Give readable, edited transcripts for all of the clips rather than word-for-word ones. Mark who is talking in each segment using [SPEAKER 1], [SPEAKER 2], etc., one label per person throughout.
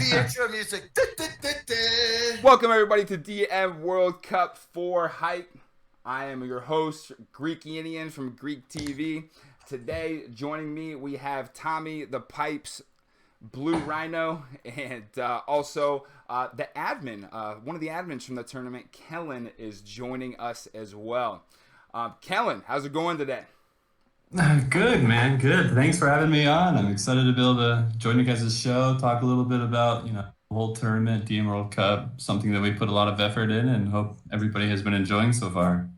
[SPEAKER 1] the intro music. Da, da, da, da.
[SPEAKER 2] Welcome everybody to DM World Cup 4 Hype. I am your host, Greek Indian from Greek TV. Today, joining me, we have Tommy the Pipes, Blue Rhino, and also the admin, one of the admins from the tournament, Kellen, is joining us as well. Kellen, how's it going today?
[SPEAKER 3] Good, man. Good. Thanks for having me on. I'm excited to be able to join you guys' show, talk a little bit about, the whole tournament, DM World Cup, something that we put a lot of effort in and hope everybody has been enjoying so far.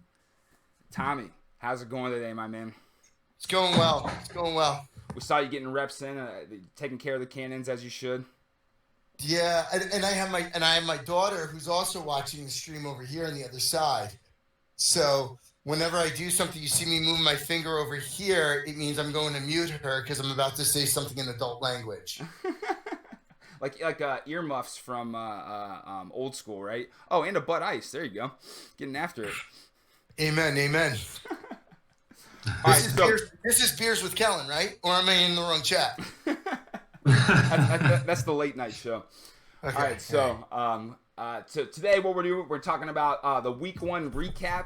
[SPEAKER 2] Tommy, how's it going today, my man?
[SPEAKER 1] It's going well. It's going well.
[SPEAKER 2] We saw you getting reps in, taking care of the cannons as you should.
[SPEAKER 1] Yeah, and I have my daughter who's also watching the stream over here on the other side. So whenever I do something, you see me move my finger over here, it means I'm going to mute her because I'm about to say something in adult language.
[SPEAKER 2] like earmuffs from old school, right? Oh, and a Bud Ice. There you go. Getting after it.
[SPEAKER 1] Amen. Amen.
[SPEAKER 2] All
[SPEAKER 1] This
[SPEAKER 2] right,
[SPEAKER 1] is beers with Kellen, right? Or am I in the wrong chat?
[SPEAKER 2] that's the late night show.
[SPEAKER 1] Okay.
[SPEAKER 2] All right, so today what we're doing, we're talking about the week 1 recap.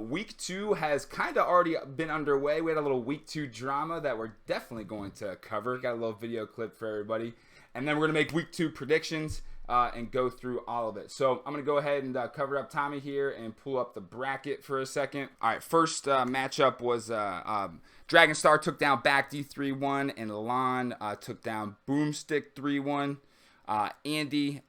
[SPEAKER 2] Week 2 has kind of already been underway. We had a little week 2 drama that we're definitely going to cover. Got a little video clip for everybody. And then we're going to make week 2 predictions and go through all of it. So I'm going to go ahead and cover up Tommy here and pull up the bracket for a second. All right, first matchup was Dragon Star took down Back D 3-1, and Lon took down Boomstick 3-1. Andy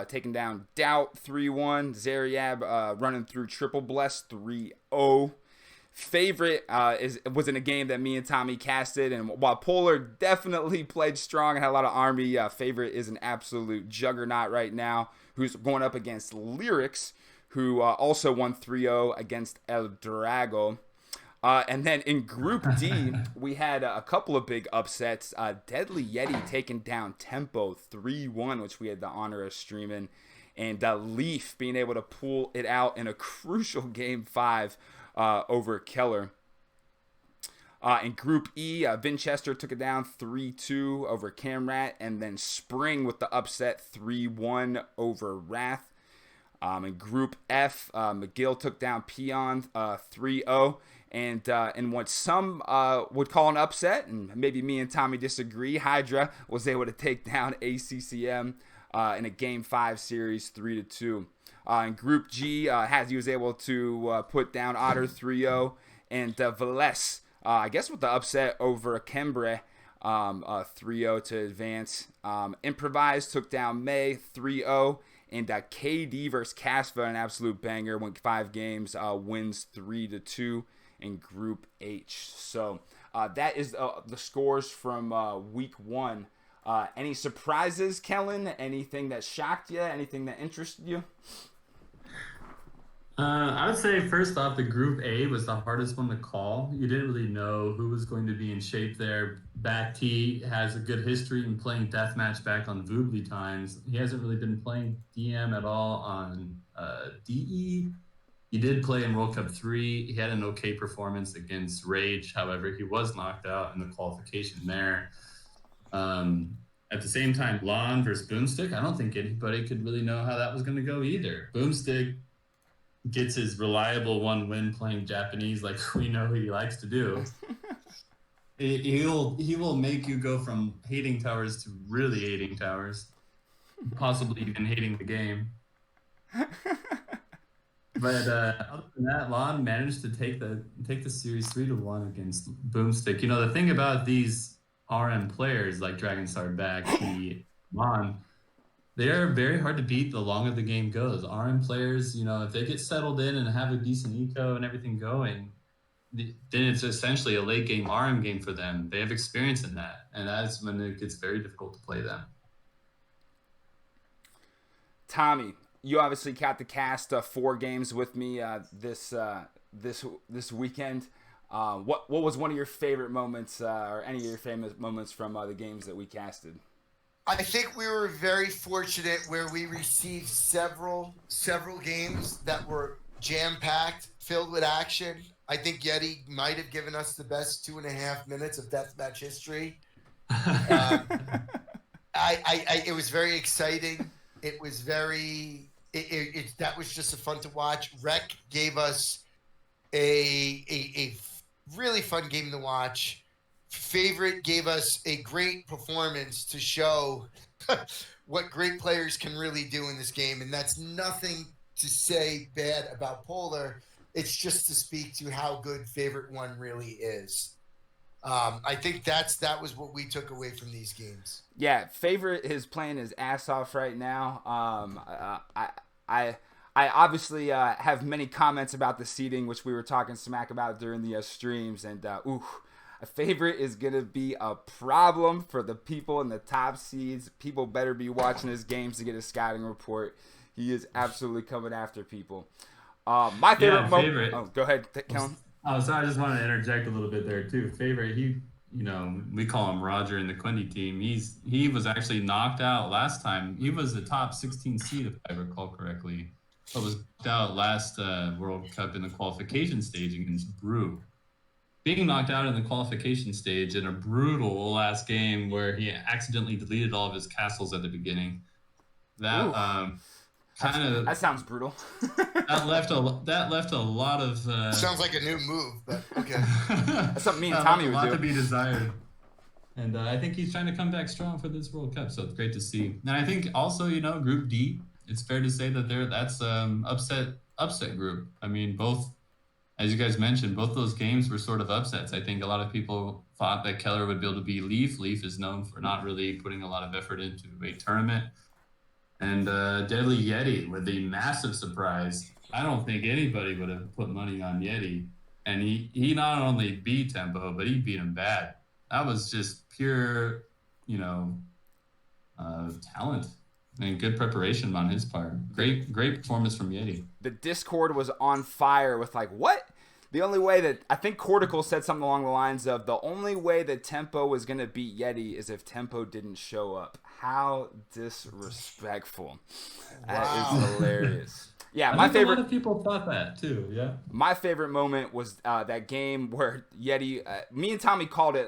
[SPEAKER 2] taking down Doubt 3-1. Zariab running through Triple Bless 3-0. Favorite was in a game that me and Tommy casted, and while Polar definitely played strong and had a lot of army, Favorite is an absolute juggernaut right now, who's going up against Lyrics, who also won 3-0 against El Drago. And then in Group D, we had a couple of big upsets. Deadly Yeti taking down Tempo 3-1, which we had the honor of streaming, and Leaf being able to pull it out in a crucial Game 5 over Keller. In Group E, Vinchester took it down 3-2 over Camrat, and then Spring with the upset 3-1 over Wrath. In Group F, McGill took down Peon 3-0. And in what some would call an upset, and maybe me and Tommy disagree, Hydra was able to take down ACCM in a Game 5 series 3-2. In Group G, he was able to put down Otter 3-0, and Velez, I guess with the upset over Kembre 3-0 to advance. Improvise took down May 3-0, and KD versus Kasva, an absolute banger, went 5 games, wins 3-2 in Group H. So that is the scores from week 1. Any surprises, Kellen? Anything that shocked you? Anything that interested you?
[SPEAKER 3] I would say first off, the Group A was the hardest one to call. You didn't really know who was going to be in shape there. Back T has a good history in playing deathmatch back on Voobly times. He hasn't really been playing DM at all on DE. He did play in World Cup 3. He had an okay performance against Rage. However, he was knocked out in the qualification there. At the same time, Lon versus Boomstick, I don't think anybody could really know how that was going to go either. Boomstick gets his reliable 1 win playing Japanese like we know he likes to do. He will make you go from hating towers to really hating towers, possibly even hating the game. But other than that, Lon managed to take the series 3-1 against Boomstick. You know, the thing about these RM players like Dragon Star, Back, Lon, they are very hard to beat the longer the game goes. RM players, you know, if they get settled in and have a decent eco and everything going, then it's essentially a late game RM game for them. They have experience in that, and that's when it gets very difficult to play them.
[SPEAKER 2] Tommy, you obviously got to cast 4 games with me this weekend. What was one of your favorite moments, or any of your famous moments from the games that we casted?
[SPEAKER 1] I think we were very fortunate where we received several games that were jam-packed, filled with action. I think Yeti might have given us the best 2.5 minutes of deathmatch history. it was very exciting. It was very, that was just a fun to watch. Rec gave us a really fun game to watch. Favorite gave us a great performance to show what great players can really do in this game. And that's nothing to say bad about Polar. It's just to speak to how good Favorite One really is. I think that was what we took away from these games.
[SPEAKER 2] Yeah, Favorite is playing his ass off right now. I obviously have many comments about the seeding, which we were talking smack about during the streams, and Favorite is gonna be a problem for the people in the top seeds. People better be watching his games to get a scouting report. He is absolutely coming after people. My favorite moment. Oh, go ahead, Kellen.
[SPEAKER 3] Oh, sorry, I just want to interject a little bit there too. Favorite, we call him Roger in the Quindy team. He was actually knocked out last time. He was the top 16 seed, if I recall correctly, but was knocked out last World Cup in the qualification stage against Brew. Being knocked out in the qualification stage in a brutal last game where he accidentally deleted all of his castles at the beginning. That
[SPEAKER 2] that sounds brutal.
[SPEAKER 3] that left a lot of.
[SPEAKER 1] Sounds like a new move, but okay.
[SPEAKER 2] That's something me and Tommy would do.
[SPEAKER 3] A lot to be desired. And I think he's trying to come back strong for this World Cup, so it's great to see. And I think also, Group D, it's fair to say that that's upset group. I mean, both, as you guys mentioned, both those games were sort of upsets. I think a lot of people thought that Keller would be able to beat Leaf. Leaf is known for not really putting a lot of effort into a tournament. And Deadly Yeti with the massive surprise. I don't think anybody would have put money on Yeti. And he not only beat Tempo, but he beat him bad. That was just pure, talent and good preparation on his part. Great performance from Yeti.
[SPEAKER 2] The Discord was on fire with what? The only way that I think Cortical said something along the lines of the only way that Tempo was going to beat Yeti is if Tempo didn't show up. How disrespectful. Wow. That is hilarious. Yeah,
[SPEAKER 3] my favorite. A lot of people thought that too. Yeah.
[SPEAKER 2] My favorite moment was that game where Yeti. Me and Tommy called it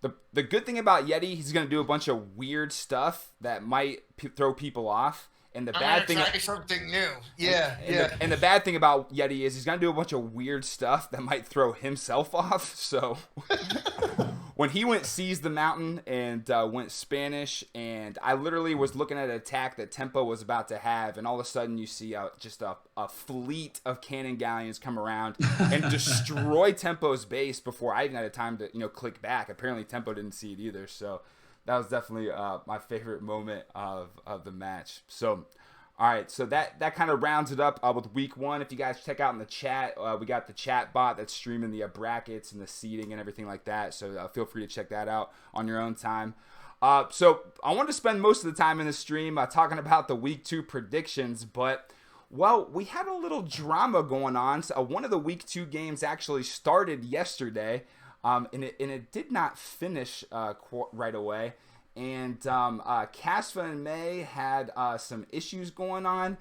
[SPEAKER 2] the good thing about Yeti. He's gonna do a bunch of weird stuff that might throw people off. And the bad thing,
[SPEAKER 1] try something new. Yeah,
[SPEAKER 2] and the bad thing about Yeti is he's gonna do a bunch of weird stuff that might throw himself off. So when he went Seize the Mountain and went Spanish, and I literally was looking at an attack that Tempo was about to have, and all of a sudden you see just a fleet of cannon galleons come around and destroy Tempo's base before I even had time to click back. Apparently Tempo didn't see it either. So that was definitely my favorite moment of the match. So, all right. So that kind of rounds it up with week one. If you guys check out in the chat, we got the chat bot that's streaming the brackets and the seeding and everything like that. So feel free to check that out on your own time. So I wanted to spend most of the time in the stream talking about the week two predictions, but we had a little drama going on. So one of the week two games actually started yesterday. And it did not finish right away. And Kasva and May had some issues going on.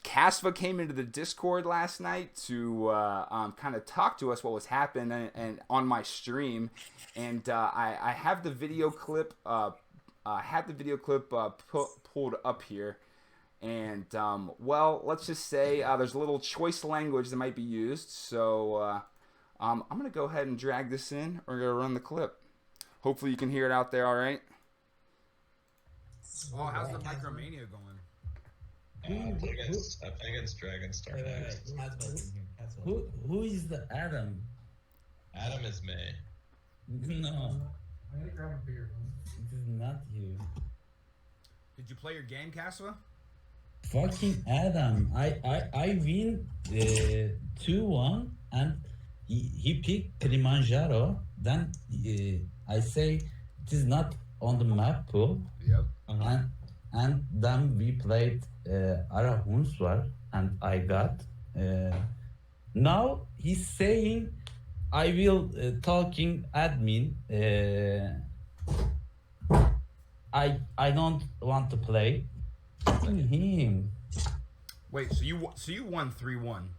[SPEAKER 2] Kasva came into the Discord last night to kind of talk to us what was happening and on my stream. And I have the video clip. Pulled up here. And let's just say there's a little choice language that might be used. So. I'm going to go ahead and drag this in. We're going to run the clip. Hopefully you can hear it out there all right.
[SPEAKER 4] Oh, how's the Micromania going?
[SPEAKER 5] I'm against Dragon Star next.
[SPEAKER 6] Who is the Adam?
[SPEAKER 5] Adam is May.
[SPEAKER 6] No. I gotta grab a beer. It is not you.
[SPEAKER 4] Did you play your game, Kasva?
[SPEAKER 6] Fucking Adam. I win 2-1 and he picked Kilimanjaro. Then I say it is not on the map pool.
[SPEAKER 4] Yep.
[SPEAKER 6] And then we played Arahunswar and I got. Now he's saying I will talking admin. I don't want to play. Him.
[SPEAKER 4] Wait, so you won 3-1?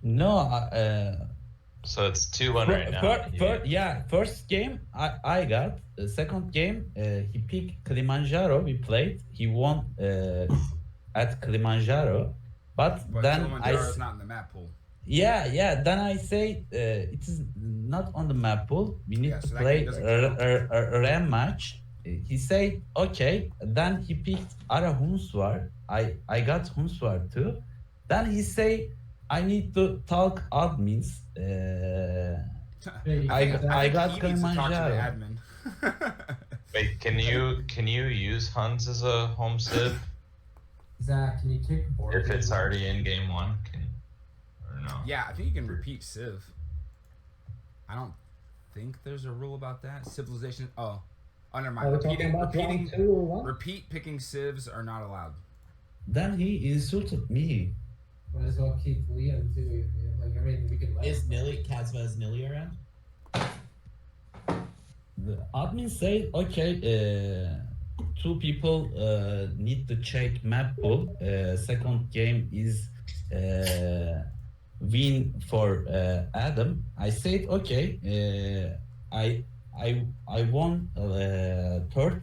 [SPEAKER 6] No,
[SPEAKER 5] So it's 2-1 right now.
[SPEAKER 6] First game I got. The second game he picked Kilimanjaro. We played. He won at Kilimanjaro, but then
[SPEAKER 4] Kilimanjaro's not in the map pool.
[SPEAKER 6] Yeah. Then I say it is not on the map pool. We need to
[SPEAKER 4] so that
[SPEAKER 6] play
[SPEAKER 4] game doesn't count.
[SPEAKER 6] a RAM match. He said okay. Then he picked Ara Hunsvar. I got Hunsvar too. Then he say I need to talk admins. I got
[SPEAKER 4] he needs to talk to the
[SPEAKER 6] Kilimanjaro.
[SPEAKER 4] admin.
[SPEAKER 5] Wait, can you use Huns as a home civ
[SPEAKER 7] Zach, can you kick board?
[SPEAKER 5] if it's already in game 1? Or no?
[SPEAKER 4] Yeah, I think you can repeat Civ. I don't think there's a rule about that. Civilization. Oh, never mind. Repeat picking civs are not allowed.
[SPEAKER 6] Then he insulted me.
[SPEAKER 7] Might as well keep Liam too. Like, I mean, we could let
[SPEAKER 8] Is Nilly around?
[SPEAKER 6] The admin said, okay, two people need to check map pool. Second game is win for Adam. I said, okay, I won third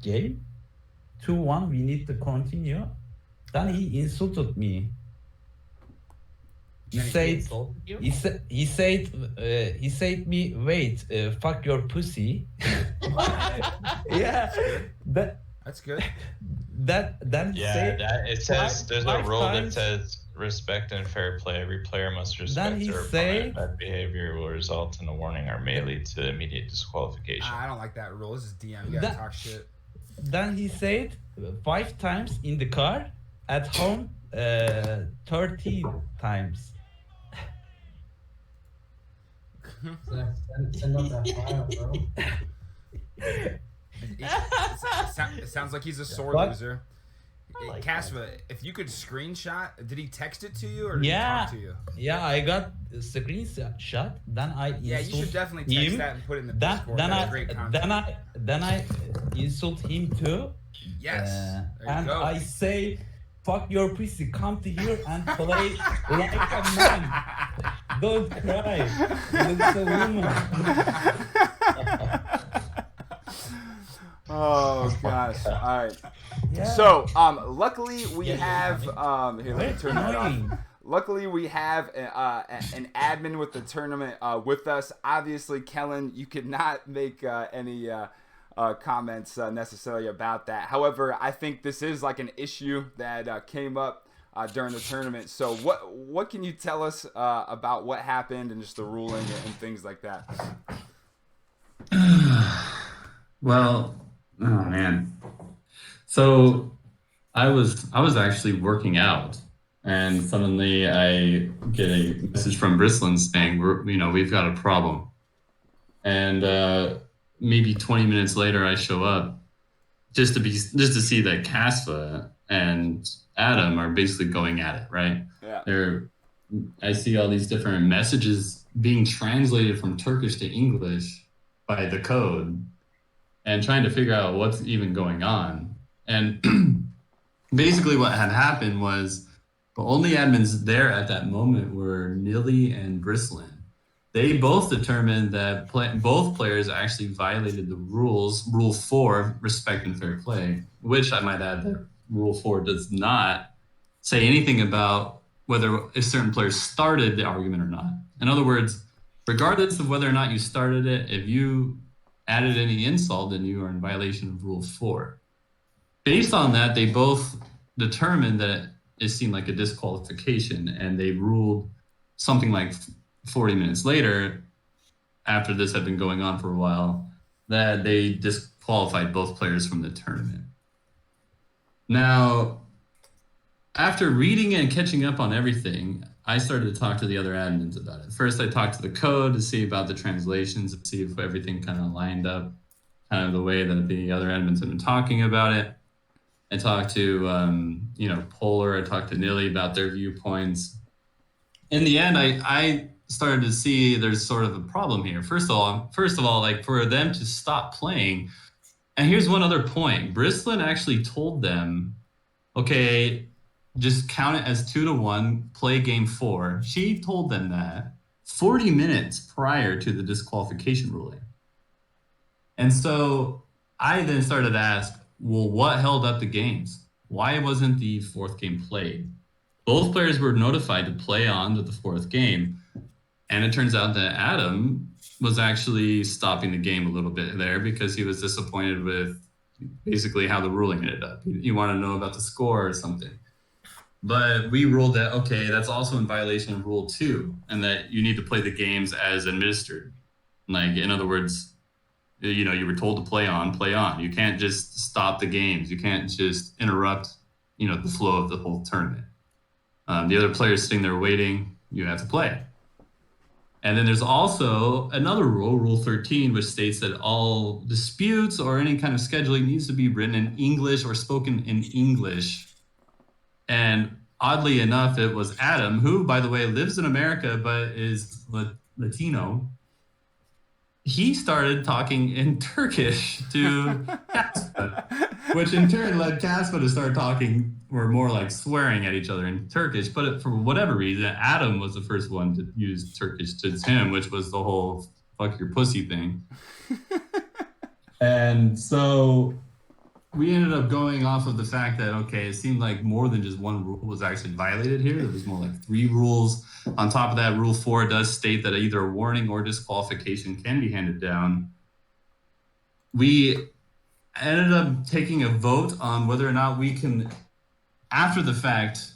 [SPEAKER 6] game, 2-1. We need to continue. Then he insulted me. He said me, wait, fuck your pussy. Yeah,
[SPEAKER 4] That's good.
[SPEAKER 5] It says there's a rule that says respect and fair play. Every player must respect their opponent. Bad behavior will result in a warning or may lead to immediate disqualification.
[SPEAKER 4] I don't like that rule. This is DM. You gotta talk shit.
[SPEAKER 6] Then he said 5 times in the car, at home 30 times.
[SPEAKER 7] send up that file, bro.
[SPEAKER 4] It sounds like he's a sore loser. Kasva, if you could screenshot, did he text it to you or did he talk to you?
[SPEAKER 6] Yeah, I got a screenshot. Then I
[SPEAKER 4] you should definitely text
[SPEAKER 6] him.
[SPEAKER 4] that and put it in the Discord. That's great content.
[SPEAKER 6] Then I insult him too.
[SPEAKER 4] Yes. There you
[SPEAKER 6] And
[SPEAKER 4] go.
[SPEAKER 6] I say, fuck your pussy, come to here and play like a man. Don't cry. It's a woman.
[SPEAKER 2] Oh gosh! All right.
[SPEAKER 6] Yeah.
[SPEAKER 2] So, luckily we have here. Let me turn that off.
[SPEAKER 6] Annoying.
[SPEAKER 2] Luckily we have an admin with the tournament with us. Obviously, Kellen, you could not make any comments necessarily about that. However, I think this is like an issue that came up during the tournament. So, what can you tell us about what happened and just the ruling and things like that?
[SPEAKER 3] Well, oh man. So I was actually working out, and suddenly I get a message from Brislin saying, we've got a problem. And maybe 20 minutes later, I show up just to see that Kasva and Adam are basically going at it, right?
[SPEAKER 2] Yeah.
[SPEAKER 3] I see all these different messages being translated from Turkish to English by the code, and trying to figure out what's even going on. And basically what had happened was the only admins there at that moment were Nilly and Brislin. They both determined that both players actually violated the rules, Rule 4, respect and fair play, which I might add that Rule 4 does not say anything about if certain players started the argument or not. In other words, regardless of whether or not you started it, if you added any insult, then you are in violation of Rule 4. Based on that, they both determined that it seemed like a disqualification, and they ruled something like 40 minutes later, after this had been going on for a while, that they disqualified both players from the tournament. Now, after reading and catching up on everything, I started to talk to the other admins about it. First, I talked to the code to see about the translations, to see if everything kind of lined up, kind of the way that the other admins have been talking about it. I talked to, Polar. I talked to Nilly about their viewpoints. In the end, I started to see there's sort of a problem here. First of all, like for them to stop playing. And here's one other point. Brislin actually told them, okay, just count it as 2-1, play game 4. She told them that. 40 minutes prior to the disqualification ruling. And so I then started to ask, well, what held up the games? Why wasn't the fourth game played? Both players were notified to play on to the fourth game. And it turns out that Adam was actually stopping the game a little bit there because he was disappointed with basically how the ruling ended up. He wanted to know about the score or something. But we ruled that, okay, that's also in violation of Rule 2, and that you need to play the games as administered. Like, in other words, you were told to play on. You can't just stop the games. You can't just interrupt, the flow of the whole tournament. The other player's sitting there waiting. You have to play. And then there's also another rule, Rule 13, which states that all disputes or any kind of scheduling needs to be written in English or spoken in English. And oddly enough, it was Adam, who, by the way, lives in America but is Latino. He started talking in Turkish to Kasva, which in turn led Kasva to start talking, or more like swearing at each other in Turkish. But for whatever reason, Adam was the first one to use Turkish to him, which was the whole fuck your pussy thing. And so we ended up going off of the fact that, okay, it seemed like more than just one rule was actually violated here. There was more like 3 rules. On top of that, Rule 4 does state that either a warning or disqualification can be handed down. We ended up taking a vote on whether or not we can, after the fact,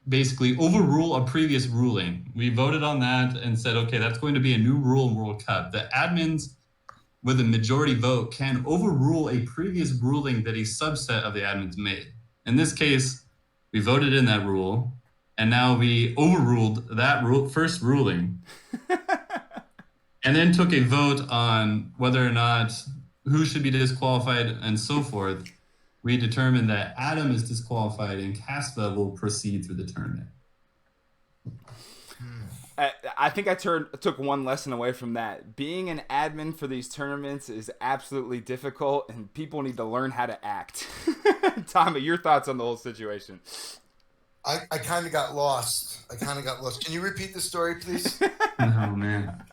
[SPEAKER 3] basically overrule a previous ruling. We voted on that and said, okay, that's going to be a new rule in World Cup. The admins with a majority vote can overrule a previous ruling that a subset of the admins made. In this case, we voted in that rule, and now we overruled that first ruling, and then took a vote on whether or not who should be disqualified and so forth. We determined that Adam is disqualified and Kasva will proceed through the tournament.
[SPEAKER 2] I think I took one lesson away from that. Being an admin for these tournaments is absolutely difficult, and people need to learn how to act. Tommy, your thoughts on the whole situation?
[SPEAKER 1] I kind of got lost. Can you repeat the story, please?
[SPEAKER 3] Oh, man.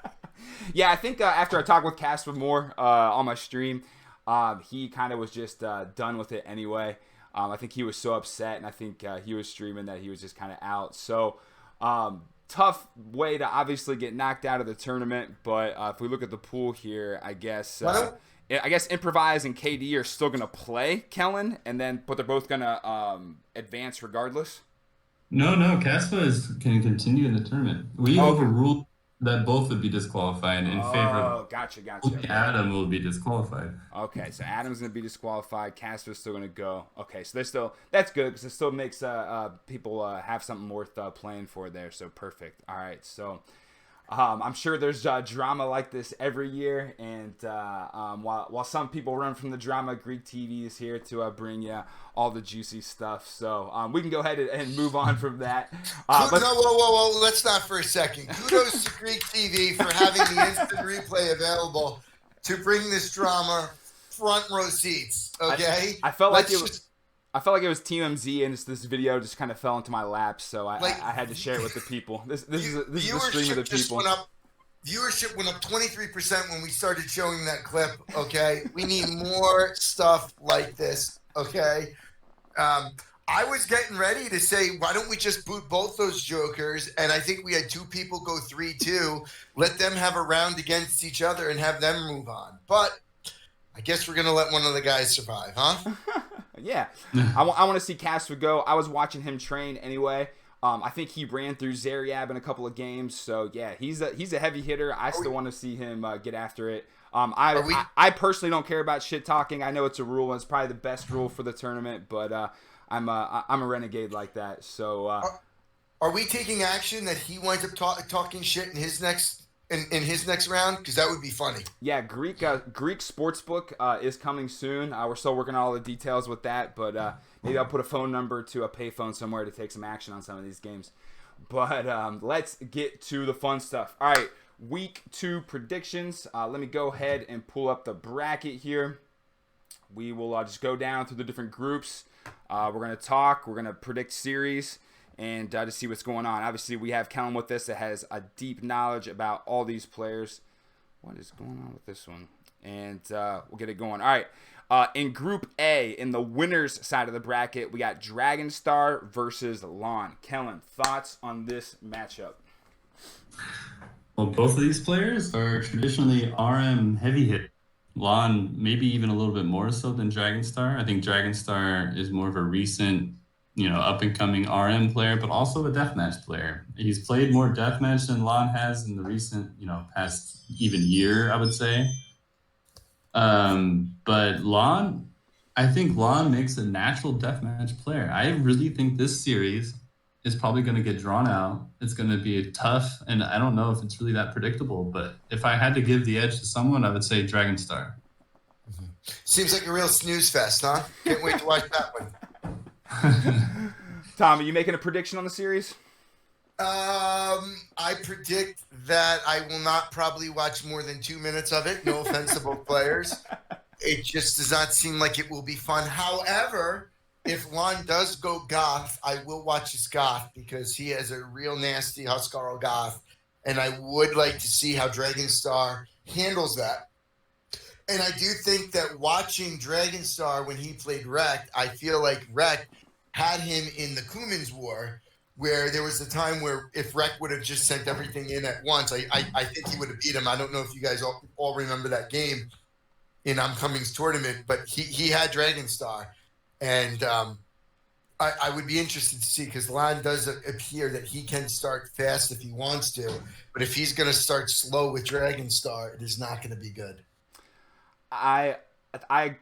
[SPEAKER 2] Yeah, I think after I talked with Kasva more on my stream, he kind of was just done with it anyway. I think he was so upset, and I think he was streaming that he was just kind of out. So, tough way to obviously get knocked out of the tournament, but if we look at the pool here, I guess Improvise and KD are still going to play Kellen, but they're both going to advance regardless.
[SPEAKER 3] No, Kasva can continue in the tournament. We overruled that both would be disqualified in favor of
[SPEAKER 2] gotcha.
[SPEAKER 3] Adam will be disqualified.
[SPEAKER 2] Okay, so Adam's going to be disqualified. Kasva's still going to go. Okay, so that's good because it still makes people have something worth playing for there. So perfect. All right, so I'm sure there's drama like this every year, and while some people run from the drama, Greek TV is here to bring you all the juicy stuff. So we can go ahead and move on from that.
[SPEAKER 1] Whoa, let's not for a second. Kudos to Greek TV for having the instant replay available to bring this drama front row seats. Okay,
[SPEAKER 2] I felt like it was Team MZ, and this video just kind of fell into my lap, so I had to share it with the people. This is the stream of the people.
[SPEAKER 1] Viewership went up 23% when we started showing that clip. Okay, we need more stuff like this. Okay, I was getting ready to say, why don't we just boot both those jokers? And I think we had 2 people go 3-2. Let them have a round against each other and have them move on. But I guess we're gonna let one of the guys survive, huh?
[SPEAKER 2] Yeah, I want to see Kasva go. I was watching him train anyway. I think he ran through Zariab in a couple of games, so yeah, he's a heavy hitter. I still want to see him get after it. I personally don't care about shit talking. I know it's a rule, and it's probably the best rule for the tournament, but I'm a renegade like that. So
[SPEAKER 1] are we taking action that he winds up talking shit in his next round? Because that would be funny.
[SPEAKER 2] Yeah, Greek Sportsbook is coming soon. We're still working on all the details with that, but maybe I'll put a phone number to a payphone somewhere to take some action on some of these games. But let's get to the fun stuff. All right, week 2 predictions. Let me go ahead and pull up the bracket here. We will just go down through the different groups. We're going to predict series. and to see what's going on. Obviously, we have Kellen with us that has a deep knowledge about all these players. What is going on with this one? And we'll get it going. All right. In Group A, in the winners side of the bracket, we got Dragonstar versus Lon. Kellen, thoughts on this matchup?
[SPEAKER 3] Well, both of these players are traditionally RM heavy hit. Lon, maybe even a little bit more so than Dragonstar. I think Dragonstar is more of a recent, up and coming RM player, but also a deathmatch player. He's played more deathmatch than Lon has in the recent, past even year, I would say. But I think Lon makes a natural deathmatch player. I really think this series is probably going to get drawn out. It's going to be tough, and I don't know if it's really that predictable, but if I had to give the edge to someone, I would say Dragonstar.
[SPEAKER 1] Seems like a real snooze fest, huh? Can't wait to watch that one.
[SPEAKER 2] Tom, are you making a prediction on the series?
[SPEAKER 1] I predict that I will not probably watch more than 2 minutes of it. No offense to both players. It just does not seem like it will be fun. However, if Lon does go goth, I will watch his goth because he has a real nasty Huskarl goth, and I would like to see how Dragonstar handles that. And I do think that watching Dragonstar when he played Rekt, I feel like Rekt had him in the Kuman's War, where there was a time where if Rekt would have just sent everything in at once, I think he would have beat him. I don't know if you guys all remember that game in Coming's tournament, but he had Dragonstar. And I would be interested to see, because Lon does appear that he can start fast if he wants to, but if he's going to start slow with Dragonstar, it is not going to be good.
[SPEAKER 2] I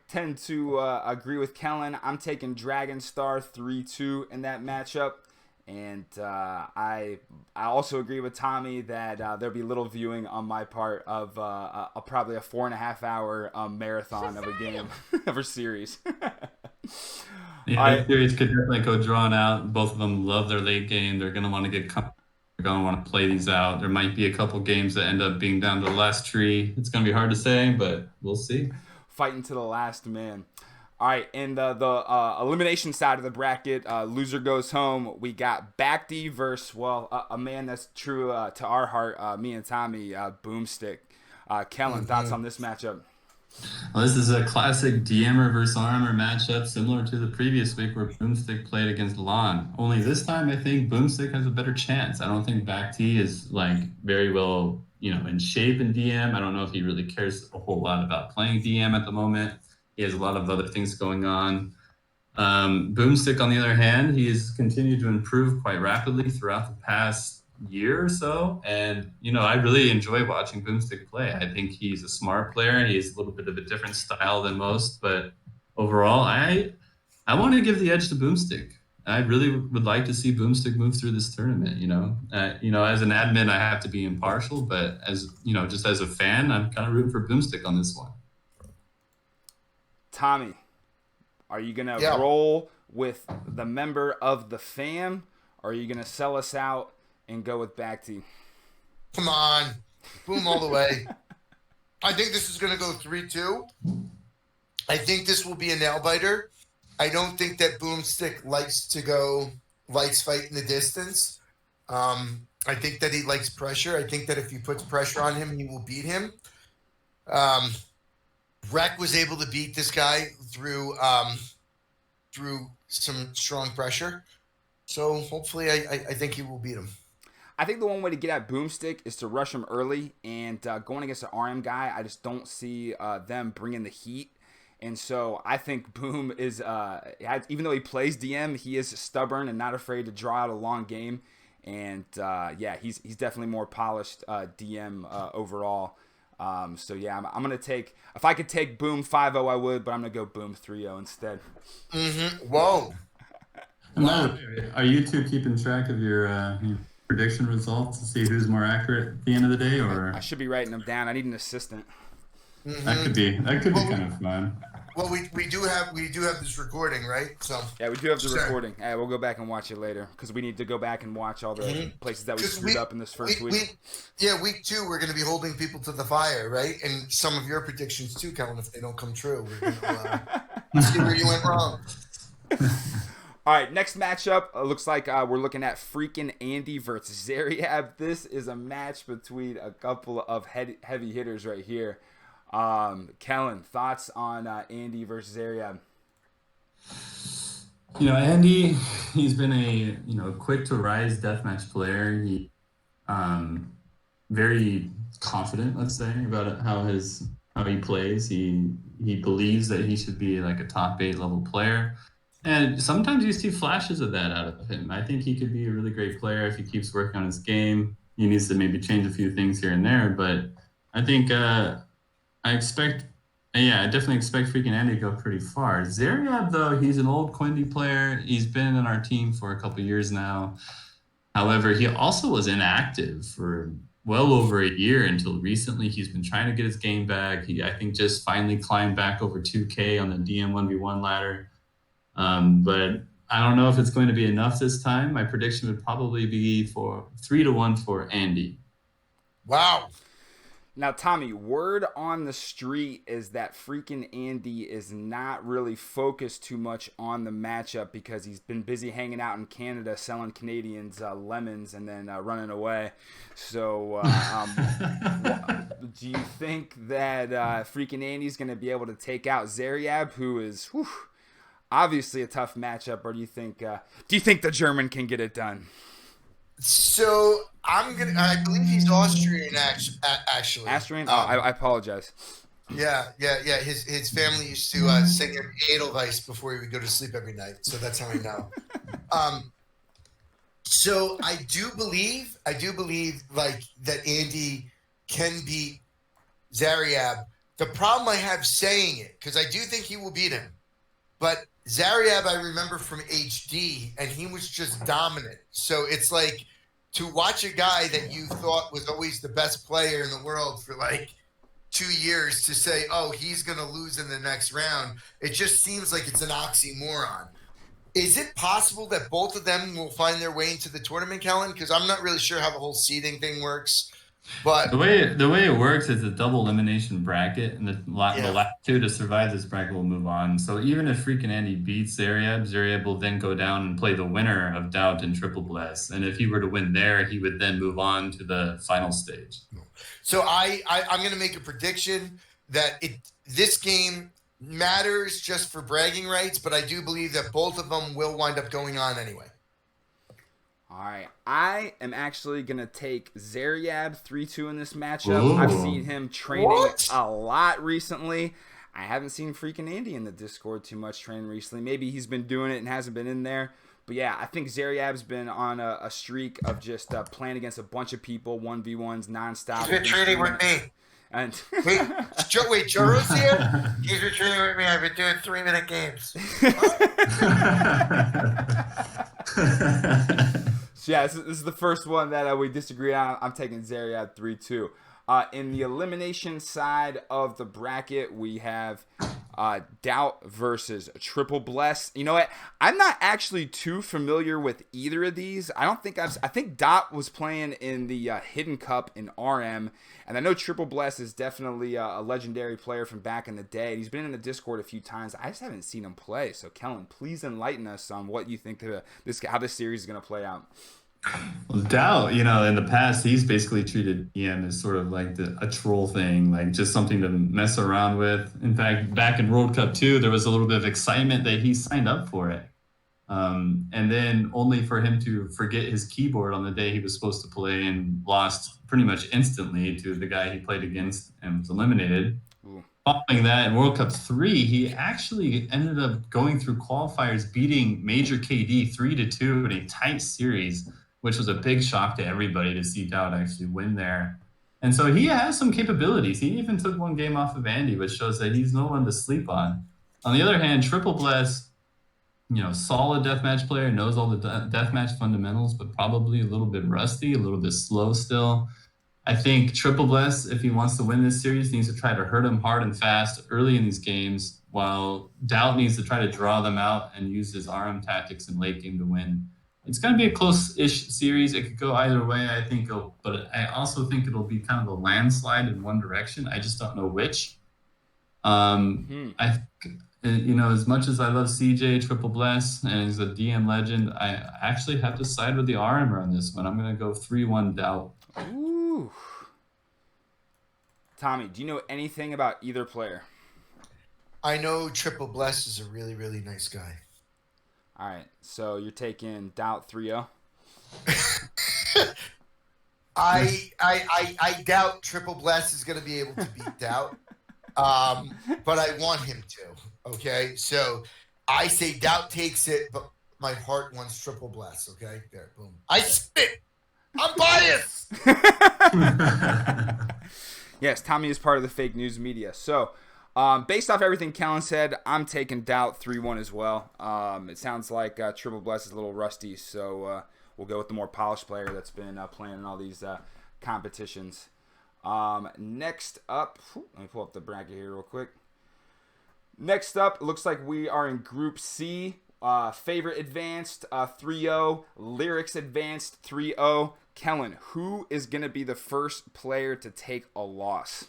[SPEAKER 2] tend to agree with Kellen. I'm taking Dragonstar 3-2 in that matchup. And I also agree with Tommy that there'll be little viewing on my part of probably a 4.5 hour marathon of a game of a series.
[SPEAKER 3] Yeah, the series could definitely go drawn out. Both of them love their late game. They're going to want to they're going to want to play these out. There might be a couple games that end up being down to the last tree. It's going to be hard to say, but we'll see.
[SPEAKER 2] Fighting to the last man. All right, in the elimination side of the bracket, loser goes home. We got Bacti versus, a man that's true to our heart, me and Tommy, Boomstick. Kellen, thoughts on this matchup?
[SPEAKER 3] Well, this is a classic DMer versus armor matchup, similar to the previous week where Boomstick played against Lon. Only this time, I think Boomstick has a better chance. I don't think Bacti is very well, in shape in DM. I don't know if he really cares a whole lot about playing DM at the moment. He has a lot of other things going on. Boomstick, on the other hand, he has continued to improve quite rapidly throughout the past year or so. And, I really enjoy watching Boomstick play. I think he's a smart player. He has a little bit of a different style than most. But overall, I want to give the edge to Boomstick. I really would like to see Boomstick move through this tournament, as an admin, I have to be impartial. But as, just as a fan, I'm kind of rooting for Boomstick on this one.
[SPEAKER 2] Tommy, are you going to roll with the member of the fam, or are you going to sell us out and go with Bacti?
[SPEAKER 1] Come on. Boom all the way. I think this is going to go 3-2. I think this will be a nail-biter. I don't think that Boomstick likes to go lights fight in the distance. I think that he likes pressure. I think that if he puts pressure on him, he will beat him. Rekt was able to beat this guy through some strong pressure. So hopefully I think he will beat him.
[SPEAKER 2] I think the one way to get at Boomstick is to rush him early, and going against an RM guy, I just don't see them bringing the heat. And so I think Boom is, even though he plays DM, he is stubborn and not afraid to draw out a long game. And he's definitely more polished DM overall. I'm going to take, if I could take Boom 5-0, I would, but I'm going to go Boom 3-0 instead.
[SPEAKER 1] Mm-hmm. Whoa.
[SPEAKER 3] Are you two keeping track of your prediction results to see who's more accurate at the end of the day, or?
[SPEAKER 2] I should be writing them down. I need an assistant.
[SPEAKER 1] Mm-hmm.
[SPEAKER 3] That could be kind of fun.
[SPEAKER 1] Well, we do have this recording, right? So
[SPEAKER 2] yeah, we do have the recording. We'll go back and watch it later because we need to go back and watch all the places that we screwed up in this first week.
[SPEAKER 1] Week 2, we're going to be holding people to the fire, right? And some of your predictions too, Kellen, if they don't come true, we're going to see where you went wrong.
[SPEAKER 2] All right, next matchup looks like we're looking at freaking Andy versus Zariab. This is a match between a couple of heavy hitters right here. Kellen, thoughts on Andy versus Zariab?
[SPEAKER 3] Andy, he's been a quick to rise deathmatch player. He very confident, let's say, about how he plays. He believes that he should be like a top 8 level player. And sometimes you see flashes of that out of him. I think he could be a really great player if he keeps working on his game. He needs to maybe change a few things here and there, but I think I definitely expect freaking Andy to go pretty far. Zariab, though, he's an old Quindy player. He's been on our team for a couple years now. However, he also was inactive for well over a year until recently. He's been trying to get his game back. He, I think, just finally climbed back over 2K on the DM1v1 ladder. But I don't know if it's going to be enough this time. My prediction would probably be for 3-1 for Andy.
[SPEAKER 1] Wow.
[SPEAKER 2] Now, Tommy, word on the street is that freaking Andy is not really focused too much on the matchup because he's been busy hanging out in Canada selling Canadians lemons and then running away. So do you think that freaking Andy's going to be able to take out Zariab, who is obviously a tough matchup, or do you think the German can get it done?
[SPEAKER 1] So I believe he's Austrian, actually.
[SPEAKER 2] Austrian? I apologize.
[SPEAKER 1] Yeah. His family used to sing him Edelweiss before he would go to sleep every night. So that's how I know. So I do believe like that Andy can beat Zariab. The problem I have saying it, because I do think he will beat him, but Zariab, I remember from HD, and he was just dominant. So it's like to watch a guy that you thought was always the best player in the world for like 2 years to say, oh, he's going to lose in the next round. It just seems like it's an oxymoron. Is it possible that both of them will find their way into the tournament, Kellen? Because I'm not really sure how the whole seeding thing works. But
[SPEAKER 3] the way it works is a double elimination bracket, and the last 2 to survive this bracket will move on. So even if freaking Andy beats Zariab will then go down and play the winner of Doubt and Triple Bless. And if he were to win there, he would then move on to the final stage.
[SPEAKER 1] So I'm going to make a prediction that this game matters just for bragging rights, but I do believe that both of them will wind up going on anyway.
[SPEAKER 2] All right, I am actually going to take Zariab 3-2 in this matchup.
[SPEAKER 3] Ooh.
[SPEAKER 2] I've seen him training a lot recently. I haven't seen freaking Andy in the Discord too much training recently. Maybe he's been doing it and hasn't been in there. But yeah, I think Zariab's been on a streak of just playing against a bunch of people, 1v1s nonstop.
[SPEAKER 1] He's been training with me.
[SPEAKER 2] And
[SPEAKER 1] wait, Joro's here? He's been training with me. I've been doing 3-minute games.
[SPEAKER 2] So yeah, this is the first one that we disagree on. I'm taking Zariab 3-2. In the elimination side of the bracket, we have Doubt versus Triple Bless. You know what? I'm not actually too familiar with either of these. I think Doubt was playing in the Hidden Cup in RM, and I know Triple Bless is definitely a legendary player from back in the day. He's been in the Discord a few times. I just haven't seen him play. So Kellen, please enlighten us on what you think how this series is going to play out.
[SPEAKER 3] Well, Doubt, in the past, he's basically treated EM as sort of like a troll thing, like just something to mess around with. In fact, back in World Cup 2, there was a little bit of excitement that he signed up for it. And then only for him to forget his keyboard on the day he was supposed to play and lost pretty much instantly to the guy he played against and was eliminated. Ooh. Following that, in World Cup 3, he actually ended up going through qualifiers, beating Major KD 3-2 in a tight series, which was a big shock to everybody to see Doubt actually win there. And so he has some capabilities. He even took one game off of Andy, which shows that he's no one to sleep on. On the other hand, Triple Bless, solid deathmatch player, knows all the deathmatch fundamentals, but probably a little bit rusty, a little bit slow still. I think Triple Bless, if he wants to win this series, needs to try to hurt him hard and fast early in these games, while Doubt needs to try to draw them out and use his RM tactics in late game to win. It's going to be a close-ish series. It could go either way, I think. But I also think it'll be kind of a landslide in one direction. I just don't know which. As much as I love CJ Triple Bless and he's a DM legend, I actually have to side with the armor on this one. I'm going to go 3-1 Doubt.
[SPEAKER 2] Ooh. Tommy, do you know anything about either player?
[SPEAKER 1] I know Triple Bless is a really, really nice guy.
[SPEAKER 2] All right, so you're taking Doubt 3-0?
[SPEAKER 1] I doubt Triple Bless is going to be able to beat Doubt, but I want him to. Okay, so I say Doubt takes it, but my heart wants Triple Bless. Okay, there, boom. I spit. I'm biased.
[SPEAKER 2] Yes, Tommy is part of the fake news media. So, based off everything Kellen said, I'm taking Doubt 3-1 as well. It sounds like Triple Bless is a little rusty, so we'll go with the more polished player that's been playing in all these competitions. Next up, let me pull up the bracket here real quick. Next up, it looks like we are in Group C. Favorite advanced 3-0, Lyrics advanced 3-0. Kellen, who is going to be the first player to take a loss?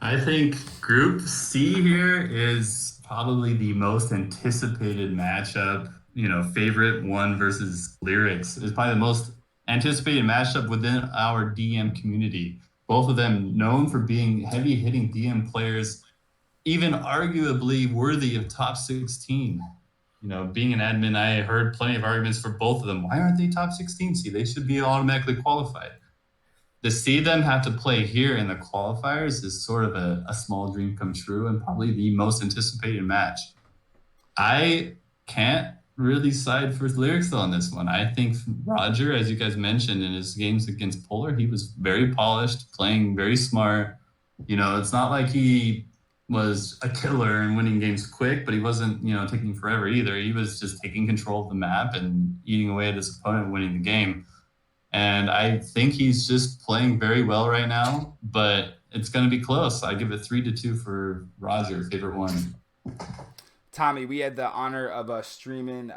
[SPEAKER 3] I think Group C here is probably the most anticipated matchup. Favorite one versus Lyrics is probably the most anticipated matchup within our DM community. Both of them known for being heavy hitting DM players, even arguably worthy of top 16. Being an admin, I heard plenty of arguments for both of them. Why aren't they top 16 seed? They should be automatically qualified. To see them have to play here in the qualifiers is sort of a small dream come true and probably the most anticipated match. I can't really side for Lyrics though on this one. I think Roger, as you guys mentioned in his games against Polar, he was very polished, playing very smart. It's not like he was a killer and winning games quick, but he wasn't, taking forever either. He was just taking control of the map and eating away at his opponent, winning the game. And I think he's just playing very well right now, but it's going to be close. I give it 3-2 for Roger, favorite one.
[SPEAKER 2] Tommy, we had the honor of streaming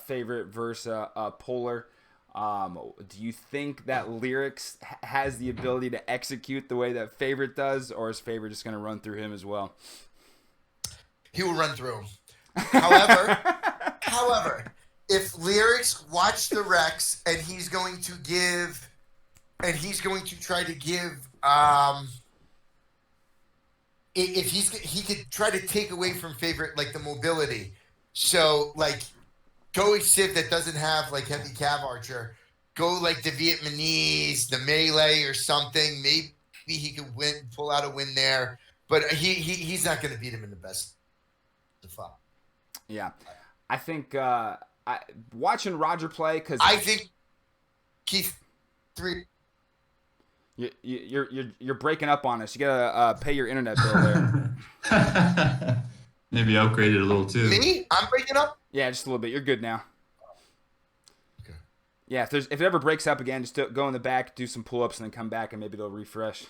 [SPEAKER 2] Favorite versus Polar. Do you think that Lyrics has the ability to execute the way that Favorite does, or is Favorite just going to run through him as well?
[SPEAKER 1] He will run through him. However, if Lyrics watch the Rex and he's going to try to give, if he could try to take away from Favorite like the mobility, so like go a Civ that doesn't have like heavy cav archer, go like the Vietnamese, the melee or something. Maybe he could pull out a win there, but he's not going to beat him in the best of five.
[SPEAKER 2] Yeah, I think watching Roger play, because
[SPEAKER 1] I think Keith 3.
[SPEAKER 2] You're breaking up on us. You gotta pay your internet bill there.
[SPEAKER 3] Maybe upgrade it a little too.
[SPEAKER 1] Me? I'm breaking up?
[SPEAKER 2] Yeah, just a little bit. You're good now.
[SPEAKER 1] Okay.
[SPEAKER 2] Yeah, if it ever breaks up again, just go in the back, do some pull-ups, and then come back, and maybe they'll refresh.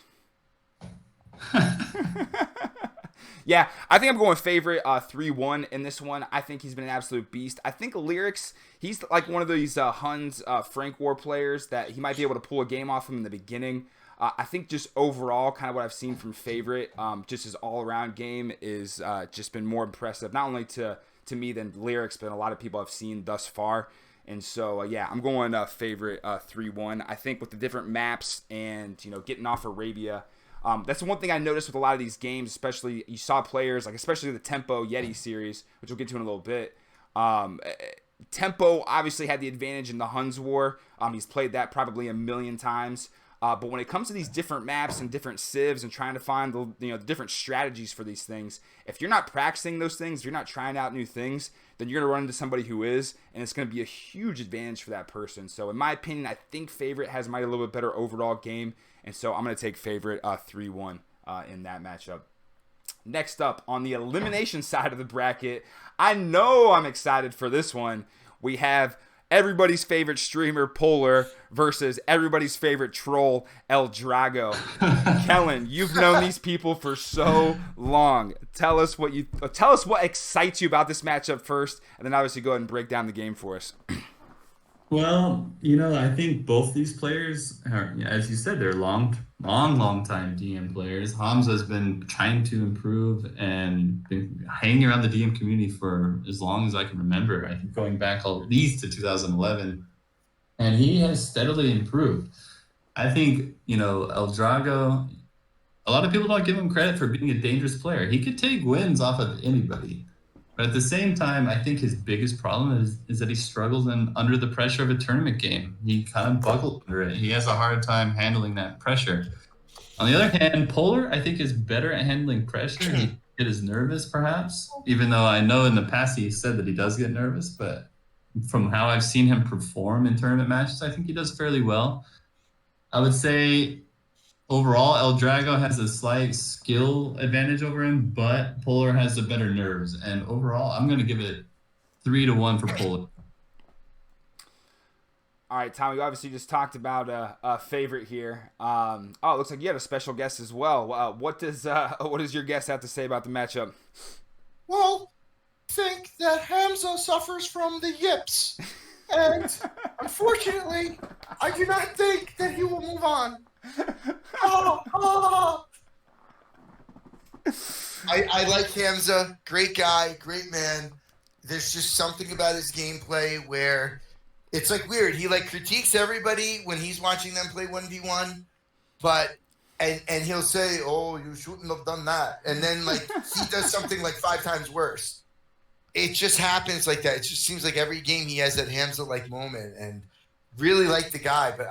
[SPEAKER 2] Yeah, I think I'm going Favorite 3-1 in this one. I think he's been an absolute beast. I think Lyrics, he's like one of these Huns Frank War players that he might be able to pull a game off him in the beginning. I think just overall, kind of what I've seen from Favorite, just his all-around game is just been more impressive, not only to me than Lyrics, but a lot of people I've seen thus far. And so, yeah, I'm going Favorite 3-1. I think with the different maps and, getting off Arabia, that's the one thing I noticed with a lot of these games, especially you saw players, like especially the Tempo Yeti series, which we'll get to in a little bit. Tempo obviously had the advantage in the Huns War. He's played that probably a million times. But when it comes to these different maps and different civs and trying to find the different strategies for these things, if you're not practicing those things, if you're not trying out new things, then you're going to run into somebody who is, and it's going to be a huge advantage for that person. So in my opinion, I think Favorite has a little bit better overall game, and so I'm going to take Favorite 3-1 in that matchup. Next up, on the elimination side of the bracket, I know I'm excited for this one. We have everybody's favorite streamer, Polar, versus everybody's favorite troll, El Drago. Kellen, you've known these people for so long. Tell us what excites you about this matchup first, and then obviously go ahead and break down the game for us.
[SPEAKER 3] Well, I think both these players are, as you said, they're long time DM players. Hamza has been trying to improve and been hanging around the DM community for as long as I can remember. I think going back at least to 2011, and he has steadily improved. I think, El Drago, a lot of people don't give him credit for being a dangerous player. He could take wins off of anybody. But at the same time, I think his biggest problem is that he struggles under the pressure of a tournament game. He kind of buckles under it. He has a hard time handling that pressure. On the other hand, Polar, I think, is better at handling pressure. He is nervous, perhaps, even though I know in the past he said that he does get nervous. But from how I've seen him perform in tournament matches, I think he does fairly well. I would say overall, El Drago has a slight skill advantage over him, but Polar has the better nerves. And overall, I'm going to give it 3-1 for Polar.
[SPEAKER 2] All right, Tommy, you obviously just talked about a favorite here. It looks like you had a special guest as well. What does your guest have to say about the matchup?
[SPEAKER 1] Well, I think that Hamza suffers from the yips. And unfortunately, I do not think that he will move on. I like Hamza. Great guy, great man. There's just something about his gameplay where it's like weird. He like critiques everybody when he's watching them play 1v1, but and he'll say, "Oh, you shouldn't have done that," and then like he does something like 5 times worse. It just happens like that. It just seems like every game he has that Hamza-like moment, and really like the guy. But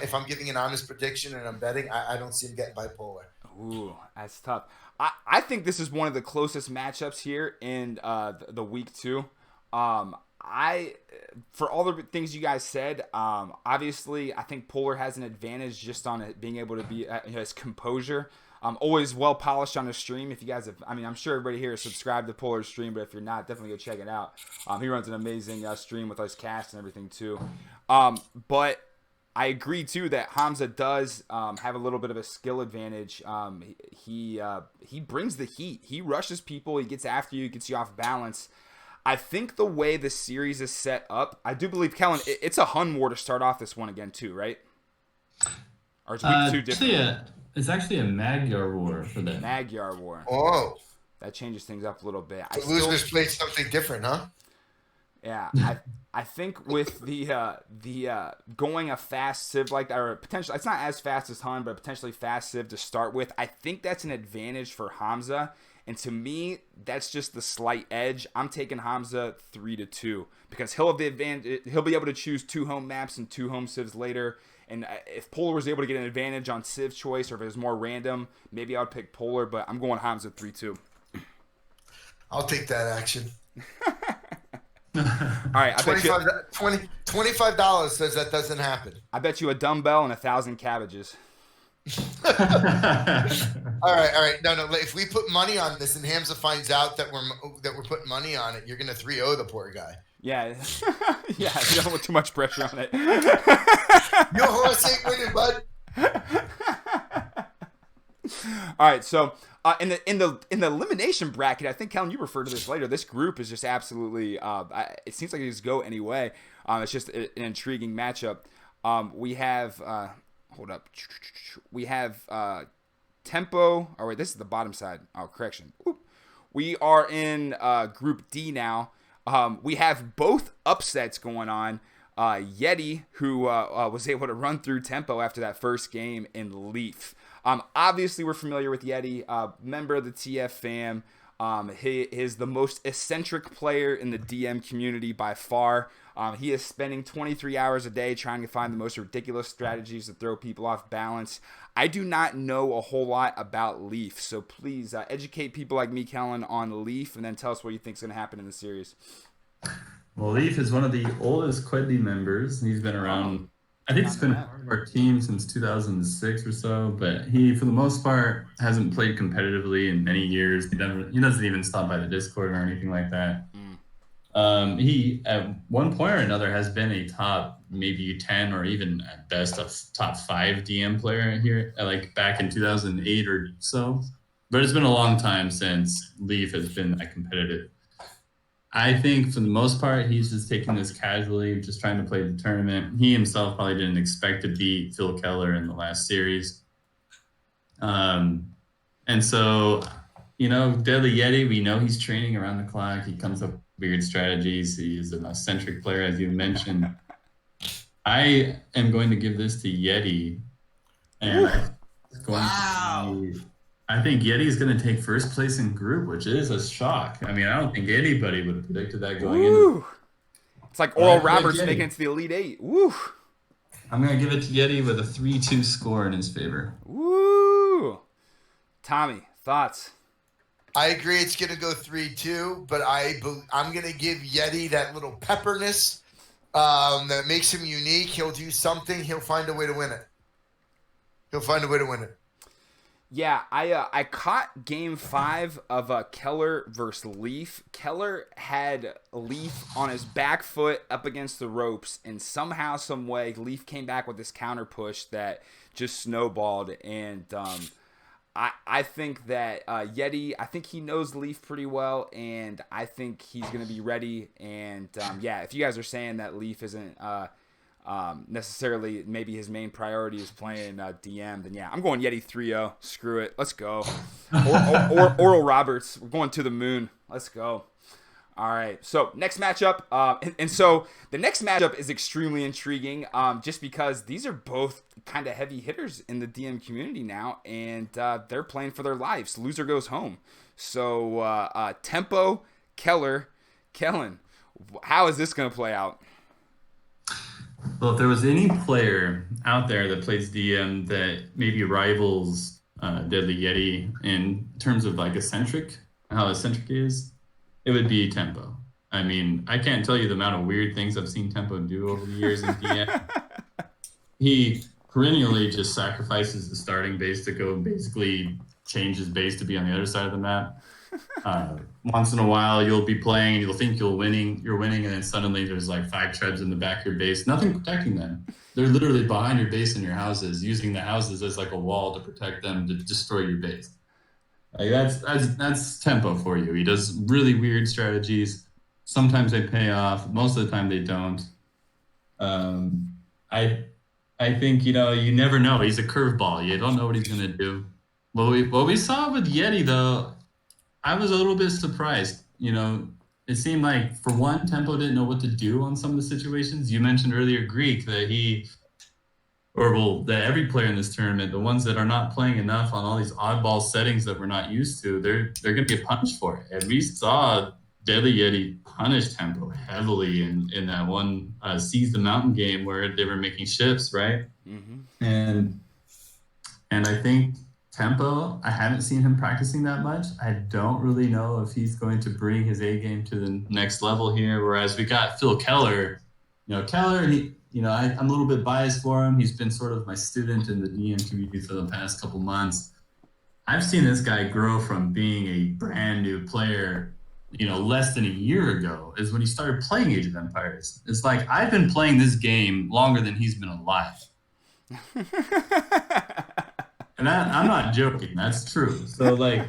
[SPEAKER 1] if I'm giving an honest prediction and I'm betting, I don't see him getting bipolar.
[SPEAKER 2] Ooh, that's tough. I think this is one of the closest matchups here in the week 2. For all the things you guys said, obviously I think Polar has an advantage just on it being able to be his composure. Always well polished on his stream. If you guys have, I'm sure everybody here is subscribed to Polar's stream, but if you're not, definitely go check it out. He runs an amazing stream with his cast and everything too. But I agree too that Hamza does have a little bit of a skill advantage. He brings the heat. He rushes people. He gets after you. Gets you off balance. I think the way the series is set up, I do believe, Kellen, it's a Hun war to start off this one again too, right? Or it's week 2 different?
[SPEAKER 3] It's actually a Magyar war for them.
[SPEAKER 2] Magyar war.
[SPEAKER 1] Oh.
[SPEAKER 2] That changes things up a little bit.
[SPEAKER 1] The losers played something different, huh?
[SPEAKER 2] Yeah, I think with the going a fast civ like that, or potentially it's not as fast as Hun, but potentially fast civ to start with. I think that's an advantage for Hamza, and to me, that's just the slight edge. I'm taking Hamza 3-2 because he'll have the advantage. He'll be able to choose 2 home maps and 2 home civs later. And if Polar was able to get an advantage on civ choice, or if it was more random, maybe I would pick Polar. But I'm going Hamza 3-2.
[SPEAKER 1] I'll take that action.
[SPEAKER 2] All right,
[SPEAKER 1] $25 says that doesn't happen.
[SPEAKER 2] I bet you a dumbbell and 1,000 cabbages.
[SPEAKER 1] All right. No. If we put money on this and Hamza finds out that we're putting money on it, you're gonna 3-0 the poor guy.
[SPEAKER 2] Yeah, yeah. You don't put too much pressure on it.
[SPEAKER 1] Your horse ain't winning, bud.
[SPEAKER 2] All right, so in the elimination bracket, I think Kellen, you referred to this later. This group is just absolutely. It seems like it just go any way. It's just an intriguing matchup. We have hold up. We have Tempo. Oh wait, this is the bottom side. Oh, correction. Oop. We are in Group D now. We have both upsets going on. Yeti, who was able to run through Tempo after that first game, and Leaf. Obviously, we're familiar with Yeti, member of the TF fam. He is the most eccentric player in the DM community by far. He is spending 23 hours a day trying to find the most ridiculous strategies to throw people off balance. I do not know a whole lot about Leaf, so please educate people like me, Kellen, on Leaf, and then tell us what you think is going to happen in the series.
[SPEAKER 3] Well, Leaf is one of the oldest Quedley members. He's been around, I think he's been a part of our team since 2006 or so, but he, for the most part, hasn't played competitively in many years. He doesn't even stop by the Discord or anything like that. He, at one point or another, has been a top maybe 10 or even at best a top 5 DM player here, like back in 2008 or so. But it's been a long time since Leaf has been that competitive. I think for the most part, he's just taking this casually, just trying to play the tournament. He himself probably didn't expect to beat Phil Keller in the last series. And so, Deadly Yeti, we know he's training around the clock. He comes up with weird strategies. He is an eccentric player, as you mentioned. I am going to give this to Yeti. And I think Yeti's going to take first place in group, which is a shock. I mean, I don't think anybody would have predicted that going in.
[SPEAKER 2] It's like Oral Roberts making it to the Elite Eight. Woo!
[SPEAKER 3] I'm going to give it to Yeti with a 3-2 score in his favor.
[SPEAKER 2] Woo! Tommy, thoughts?
[SPEAKER 1] I agree it's going to go 3-2, but I'm going to give Yeti that little pepperness that makes him unique. He'll do something. He'll find a way to win it.
[SPEAKER 2] Yeah, I caught game 5 of Keller versus Leaf. Keller had Leaf on his back foot up against the ropes, and somehow, some way, Leaf came back with this counter push that just snowballed. And I think that Yeti, I think he knows Leaf pretty well, and I think he's going to be ready. And if you guys are saying that Leaf isn't necessarily maybe his main priority is playing DM, then I'm going Yeti 3-0. Screw it. Let's go. Or Oral Roberts. We're going to the moon. Let's go. All right. So next matchup. And so the next matchup is extremely intriguing just because these are both kind of heavy hitters in the DM community now, and they're playing for their lives. Loser goes home. So Tempo, Keller, Kellen, how is this going to play out?
[SPEAKER 3] Well, if there was any player out there that plays DM that maybe rivals Deadly Yeti in terms of like how eccentric he is, it would be Tempo. I mean, I can't tell you the amount of weird things I've seen Tempo do over the years in DM. He perennially just sacrifices the starting base to go basically change his base to be on the other side of the map. Once in a while, you'll be playing and you'll think you're winning, and then suddenly there's like 5 trebs in the back of your base, nothing protecting them. They're literally behind your base and your houses, using the houses as like a wall to protect them, to destroy your base. Like that's Tempo for you. He does really weird strategies. Sometimes they pay off. Most of the time they don't. I think, you never know. He's a curveball. You don't know what he's going to do. What we saw with Yeti, though, I was a little bit surprised. It seemed like, for one, Tempo didn't know what to do on some of the situations. You mentioned earlier, Greek, that that every player in this tournament, the ones that are not playing enough on all these oddball settings that we're not used to, they're going to get punished for it. And we saw Deadly Yeti punish Tempo heavily in that one Seize the Mountain game where they were making ships, right? Mm-hmm. And I think Tempo, I haven't seen him practicing that much. I don't really know if he's going to bring his A game to the next level here. Whereas we got Phil Keller. Keller, I'm a little bit biased for him. He's been sort of my student in the DM community for the past couple months. I've seen this guy grow from being a brand new player, less than a year ago is when he started playing Age of Empires. It's like, I've been playing this game longer than he's been alive. And I'm not joking. That's true. So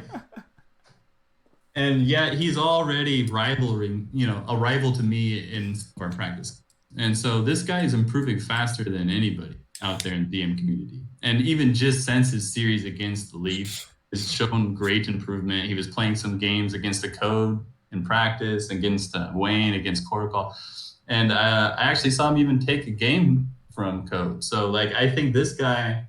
[SPEAKER 3] and yet he's already a rival to me in our practice. And so this guy is improving faster than anybody out there in the DM community. And even just since his series against the Leaf has shown great improvement. He was playing some games against the Code in practice, against Wayne, against Cortical. And I actually saw him even take a game from Code. So I think this guy,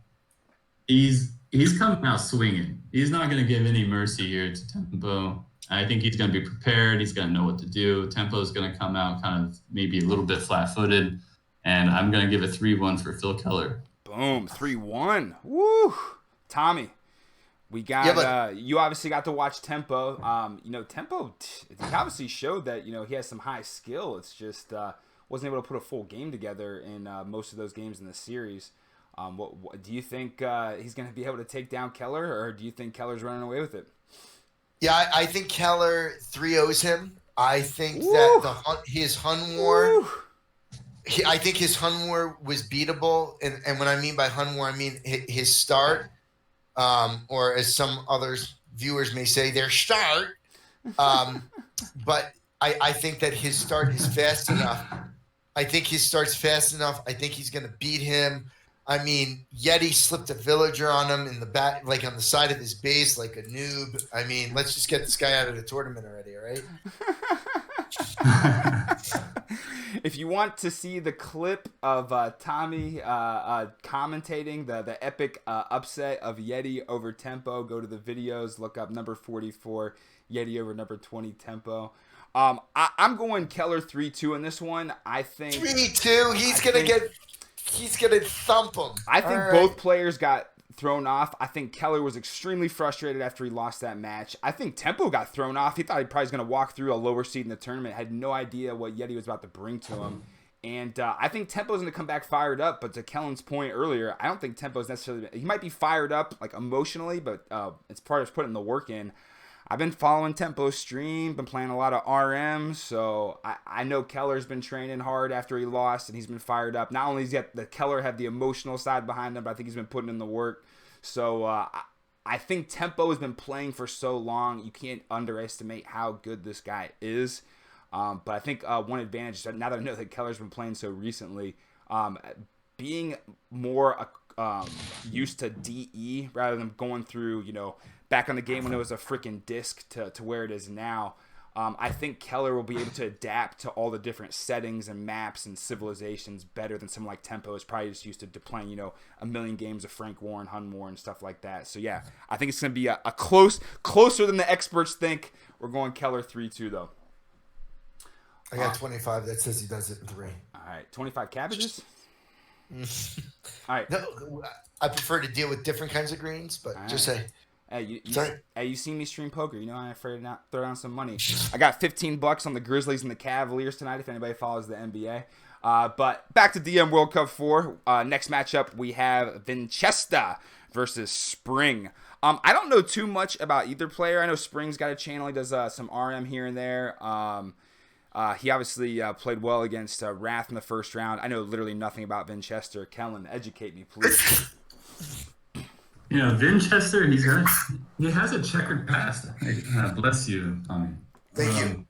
[SPEAKER 3] he's coming out swinging. He's not going to give any mercy here to Tempo. I think he's going to be prepared. He's going to know what to do. Tempo is going to come out kind of maybe a little bit flat-footed. And I'm going to give a 3-1 for Phil Keller.
[SPEAKER 2] Boom, 3-1. Woo! Tommy, we got you obviously got to watch Tempo. Tempo, he obviously showed that, he has some high skill. It's just wasn't able to put a full game together in most of those games in the series. What do you think he's going to be able to take down Keller, or do you think Keller's running away with it?
[SPEAKER 1] Yeah, I think Keller 3-0s him. I think that his Hun War, I think his Hun War was beatable. And what I mean by Hun War, I mean his start, or as some others viewers may say, their start. But I think that his start is fast enough. I think his start's fast enough. I think he's going to beat him. I mean, Yeti slipped a villager on him in the back, like on the side of his base, like a noob. I mean, let's just get this guy out of the tournament already, all right?
[SPEAKER 2] If you want to see the clip of Tommy commentating the epic upset of Yeti over Tempo, go to the videos, look up number 44, Yeti over number 20, Tempo. I'm going Keller 3-2 in this one. I think
[SPEAKER 1] 3-2. He's gonna thump him.
[SPEAKER 2] I think both players got thrown off. I think Keller was extremely frustrated after he lost that match. I think Tempo got thrown off. He thought he probably was going to walk through a lower seed in the tournament. Had no idea what Yeti was about to bring to him. And I think Tempo's going to come back fired up. But to Kellen's point earlier, I don't think Tempo's necessarily... He might be fired up like emotionally, but it's part of putting the work in. I've been following Tempo's stream, been playing a lot of RMs, so I know Keller's been training hard after he lost, and he's been fired up. Not only does the Keller have the emotional side behind him, but I think he's been putting in the work. So I think Tempo has been playing for so long, you can't underestimate how good this guy is. But I think one advantage, now that I know that Keller's been playing so recently, being more used to DE rather than going through, back on the game when it was a freaking disc to where it is now. I think Keller will be able to adapt to all the different settings and maps and civilizations better than someone like Tempo is probably just used to playing, a million games of Frank Warren, Hun War, and stuff like that. So, yeah, I think it's going to be a closer than the experts think. We're going Keller 3-2, though.
[SPEAKER 1] I got 25 that says he does it in 3.
[SPEAKER 2] All right, 25 cabbages? All right.
[SPEAKER 1] No, I prefer to deal with different kinds of greens, but just say...
[SPEAKER 2] Hey, you seen me stream poker. I'm afraid to not throw down some money. I got $15 on the Grizzlies and the Cavaliers tonight if anybody follows the NBA. But back to DM World Cup 4. Next matchup, we have Vinchester versus Spring. I don't know too much about either player. I know Spring's got a channel. He does some RM here and there. He obviously played well against Wrath in the first round. I know literally nothing about Vinchester. Kellen, educate me, please.
[SPEAKER 3] Vinchester, he has a checkered past. Bless you, Tommy.
[SPEAKER 1] Thank you.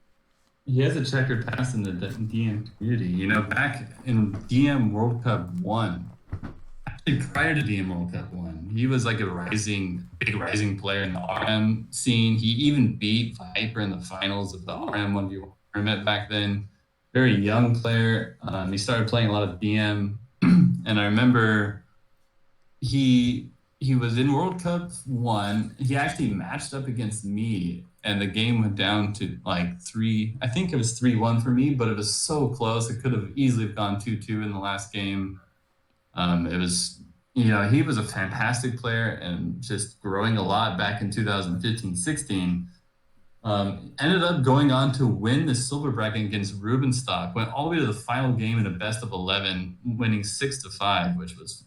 [SPEAKER 3] He has a checkered past in the DM community. Back in DM World Cup 1, actually prior to DM World Cup 1, he was like a big rising player in the RM scene. He even beat Viper in the finals of the RM 1v1 tournament back then. Very young player. He started playing a lot of DM, and I remember he was in World Cup 1. He actually matched up against me, and the game went down to like 3. I think it was 3-1 for me, but it was so close. It could have easily gone 2-2 in the last game. It was, he was a fantastic player and just growing a lot back in 2015-16. Ended up going on to win the silver bracket against Rubenstock. Went all the way to the final game in a best of 11, winning 6-5, which was,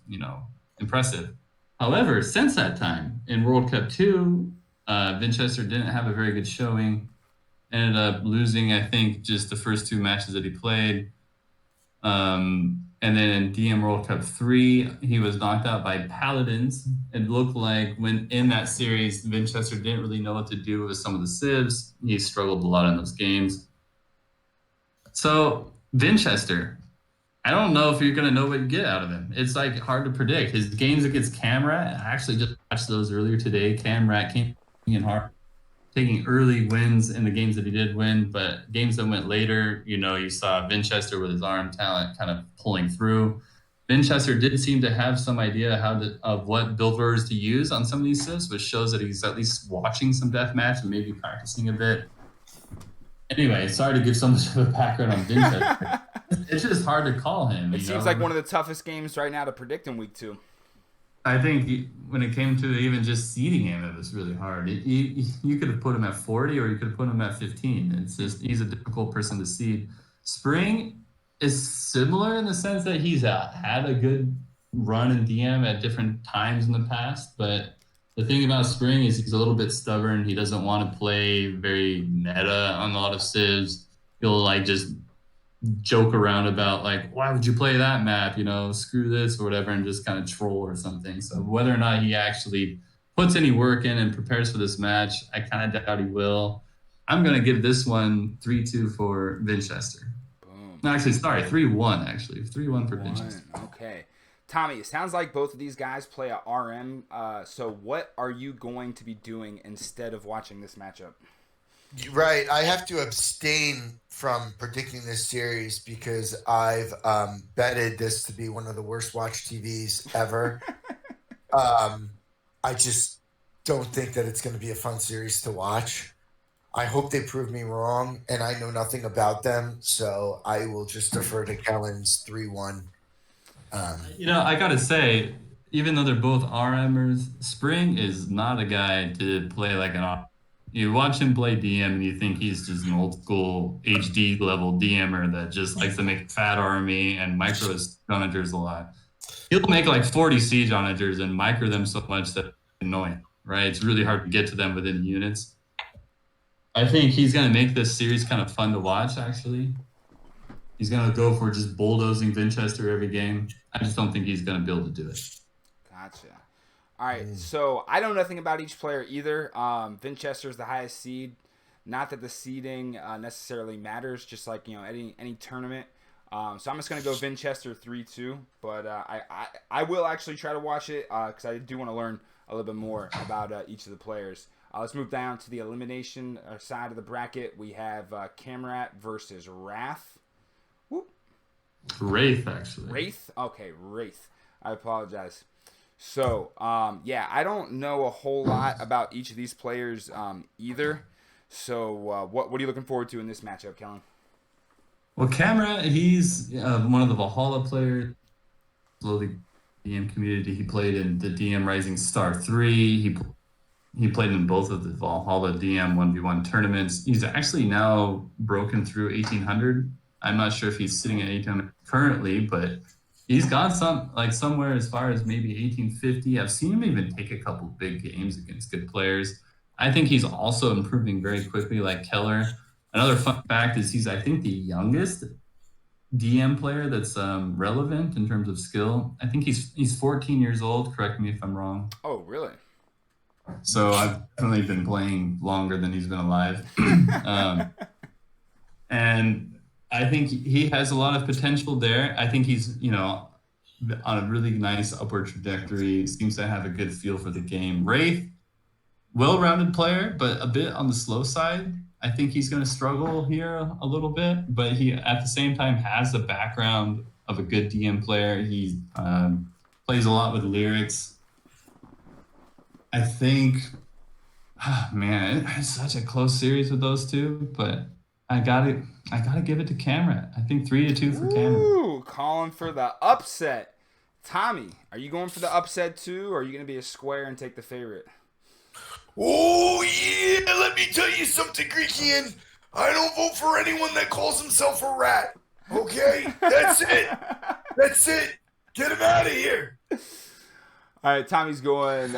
[SPEAKER 3] impressive. However, since that time, in World Cup 2, Vinchester didn't have a very good showing. Ended up losing, I think, just the first 2 matches that he played. And then in DM World Cup 3, he was knocked out by Paladins. It looked like when in that series, Vinchester didn't really know what to do with some of the civs. He struggled a lot in those games. So, Vinchester... I don't know if you're going to know what you get out of him. It's hard to predict. His games against Camrat, I actually just watched those earlier today. Camrat came in hard, taking early wins in the games that he did win, but games that went later, you saw Vinchester with his RM talent kind of pulling through. Vinchester did seem to have some idea of what build orders to use on some of these civs, which shows that he's at least watching some deathmatch and maybe practicing a bit. Anyway, sorry to give so much of a background on Vinchester. It's just hard to call him.
[SPEAKER 2] It seems like one of the toughest games right now to predict in week 2.
[SPEAKER 3] I think when it came to even just seeding him, it was really hard. You could have put him at 40 or you could have put him at 15. It's just he's a difficult person to seed. Spring is similar in the sense that he's had a good run in DM at different times in the past, but the thing about Spring is he's a little bit stubborn. He doesn't want to play very meta on a lot of civs. He'll just joke around about why would you play that map? Screw this or whatever, and just kind of troll or something. So whether or not he actually puts any work in and prepares for this match, I kind of doubt he will. I'm going to give this one 3-2 for Winchester.
[SPEAKER 2] Boom.
[SPEAKER 3] No, actually, sorry, 3-1, actually. 3-1 for Winchester.
[SPEAKER 2] Okay. Tommy, it sounds like both of these guys play a RM. So what are you going to be doing instead of watching this matchup?
[SPEAKER 1] Right. I have to abstain from predicting this series because I've betted this to be one of the worst watched TVs ever. I just don't think that it's going to be a fun series to watch. I hope they prove me wrong, and I know nothing about them, so I will just defer to Kellen's 3-1.
[SPEAKER 3] I got to say, even though they're both RMers, Spring is not a guy to play like an RM. You watch him play DM and you think he's just an old school HD level DMer that just likes to make a fat army and micro his onagers a lot. He'll make like 40 siege onagers and micro them so much that it's annoying, right? It's really hard to get to them within units. I think he's going to make this series kind of fun to watch, actually. He's going to go for just bulldozing Winchester every game. I just don't think he's going to be able to do it.
[SPEAKER 2] Gotcha. All right, so I know nothing about each player either. Winchester's the highest seed. Not that the seeding necessarily matters, just like any tournament. So I'm just gonna go Winchester 3-2, but I will actually try to watch it because I do want to learn a little bit more about each of the players. Let's move down to the elimination side of the bracket. We have Camrat versus Wrath. Whoop.
[SPEAKER 3] Wraith, actually.
[SPEAKER 2] Wraith? Okay, Wraith. I apologize. So, I don't know a whole lot about each of these players either. So, what are you looking forward to in this matchup, Kellen?
[SPEAKER 3] Well, Camera, he's one of the Valhalla players. Slowly, DM community. He played in the DM Rising Star 3. He played in both of the Valhalla DM 1v1 tournaments. He's actually now broken through 1800. I'm not sure if he's sitting at 1800 currently, but he's got somewhere as far as maybe 1850. I've seen him even take a couple big games against good players. I think he's also improving very quickly like Keller. Another fun fact is he's, I think, the youngest DM player that's relevant in terms of skill. I think he's 14 years old. Correct me if I'm wrong.
[SPEAKER 2] Oh, really?
[SPEAKER 3] So I've definitely been playing longer than he's been alive. And I think he has a lot of potential there. I think he's, on a really nice upward trajectory. Seems to have a good feel for the game. Wraith, well-rounded player, but a bit on the slow side. I think he's going to struggle here a little bit, but he, at the same time, has the background of a good DM player. He plays a lot with lyrics. I think, it's such a close series with those two, but I gotta give it to Camera. I think 3-2 for Camera.
[SPEAKER 2] Ooh, calling for the upset. Tommy, are you going for the upset too, or are you going to be a square and take the favorite?
[SPEAKER 1] Oh, yeah, let me tell you something, Greekian. I don't vote for anyone that calls himself a rat. Okay? That's it. That's it. Get him out of here.
[SPEAKER 2] All right, Tommy's going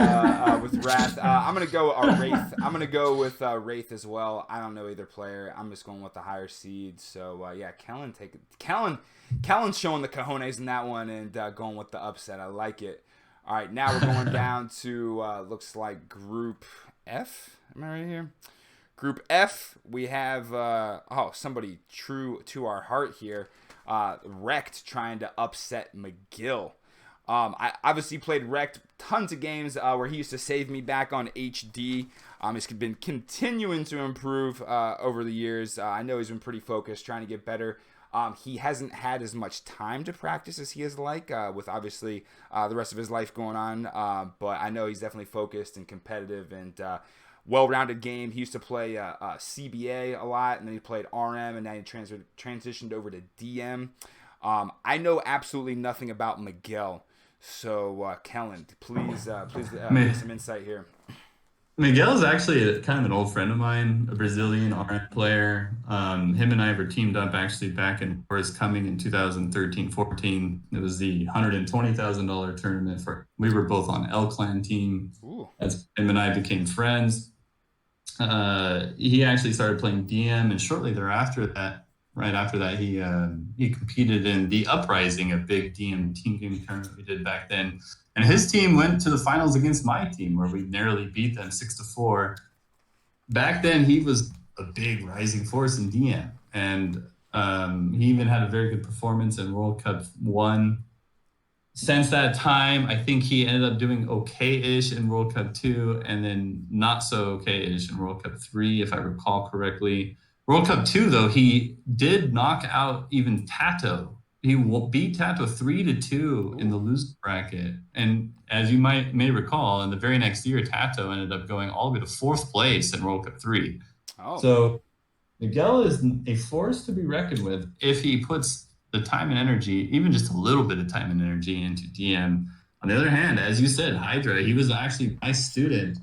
[SPEAKER 2] with Wrath. I'm going to go Wraith. I'm going to go with Wraith as well. I don't know either player. I'm just going with the higher seed. So, Kellen's showing the cojones in that one and going with the upset. I like it. All right, now we're going down to, looks like Group F. Am I right here? Group F, we have, somebody true to our heart here. Wrecked trying to upset McGill. I obviously played Wrecked tons of games where he used to save me back on HD. He's been continuing to improve over the years. I know he's been pretty focused, trying to get better. He hasn't had as much time to practice as he is with obviously the rest of his life going on. But I know he's definitely focused and competitive and well-rounded game. He used to play CBA a lot, and then he played RM, and now he transitioned over to DM. I know absolutely nothing about Miguel. So, Kellen, please give some insight here.
[SPEAKER 3] Miguel's actually kind of an old friend of mine, a Brazilian RM player. Him and I were teamed up actually back in Forest Coming in 2013-14. It was the $120,000 tournament. We were both on L-Clan team. Ooh. As him and I became friends. He actually started playing DM, and shortly thereafter right after that, he competed in the Uprising, a big DM team game tournament we did back then. And his team went to the finals against my team, where we narrowly beat them 6-4. Back then, he was a big rising force in DM. And he even had a very good performance in World Cup 1. Since that time, I think he ended up doing okay-ish in World Cup 2 and then not so okay-ish in World Cup 3, if I recall correctly. World Cup 2, though, he did knock out even Tato. He beat Tato 3-2 in the loser bracket. And as you may recall, in the very next year, Tato ended up going all the way to 4th place in World Cup 3.
[SPEAKER 2] Oh.
[SPEAKER 3] So Miguel is a force to be reckoned with if he puts the time and energy, even just a little bit of time and energy, into DM. On the other hand, as you said, Hydra, he was actually my student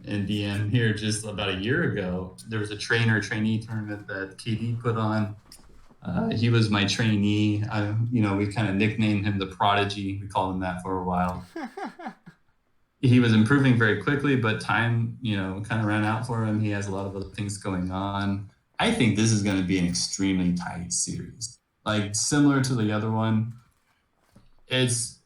[SPEAKER 3] in DM here just about a year ago. There was a trainee tournament that KD put on. He was my trainee. We kind of nicknamed him the Prodigy. We called him that for a while. He was improving very quickly, but time, kind of ran out for him. He has a lot of other things going on. I think this is going to be an extremely tight series. Like, similar to the other one, it's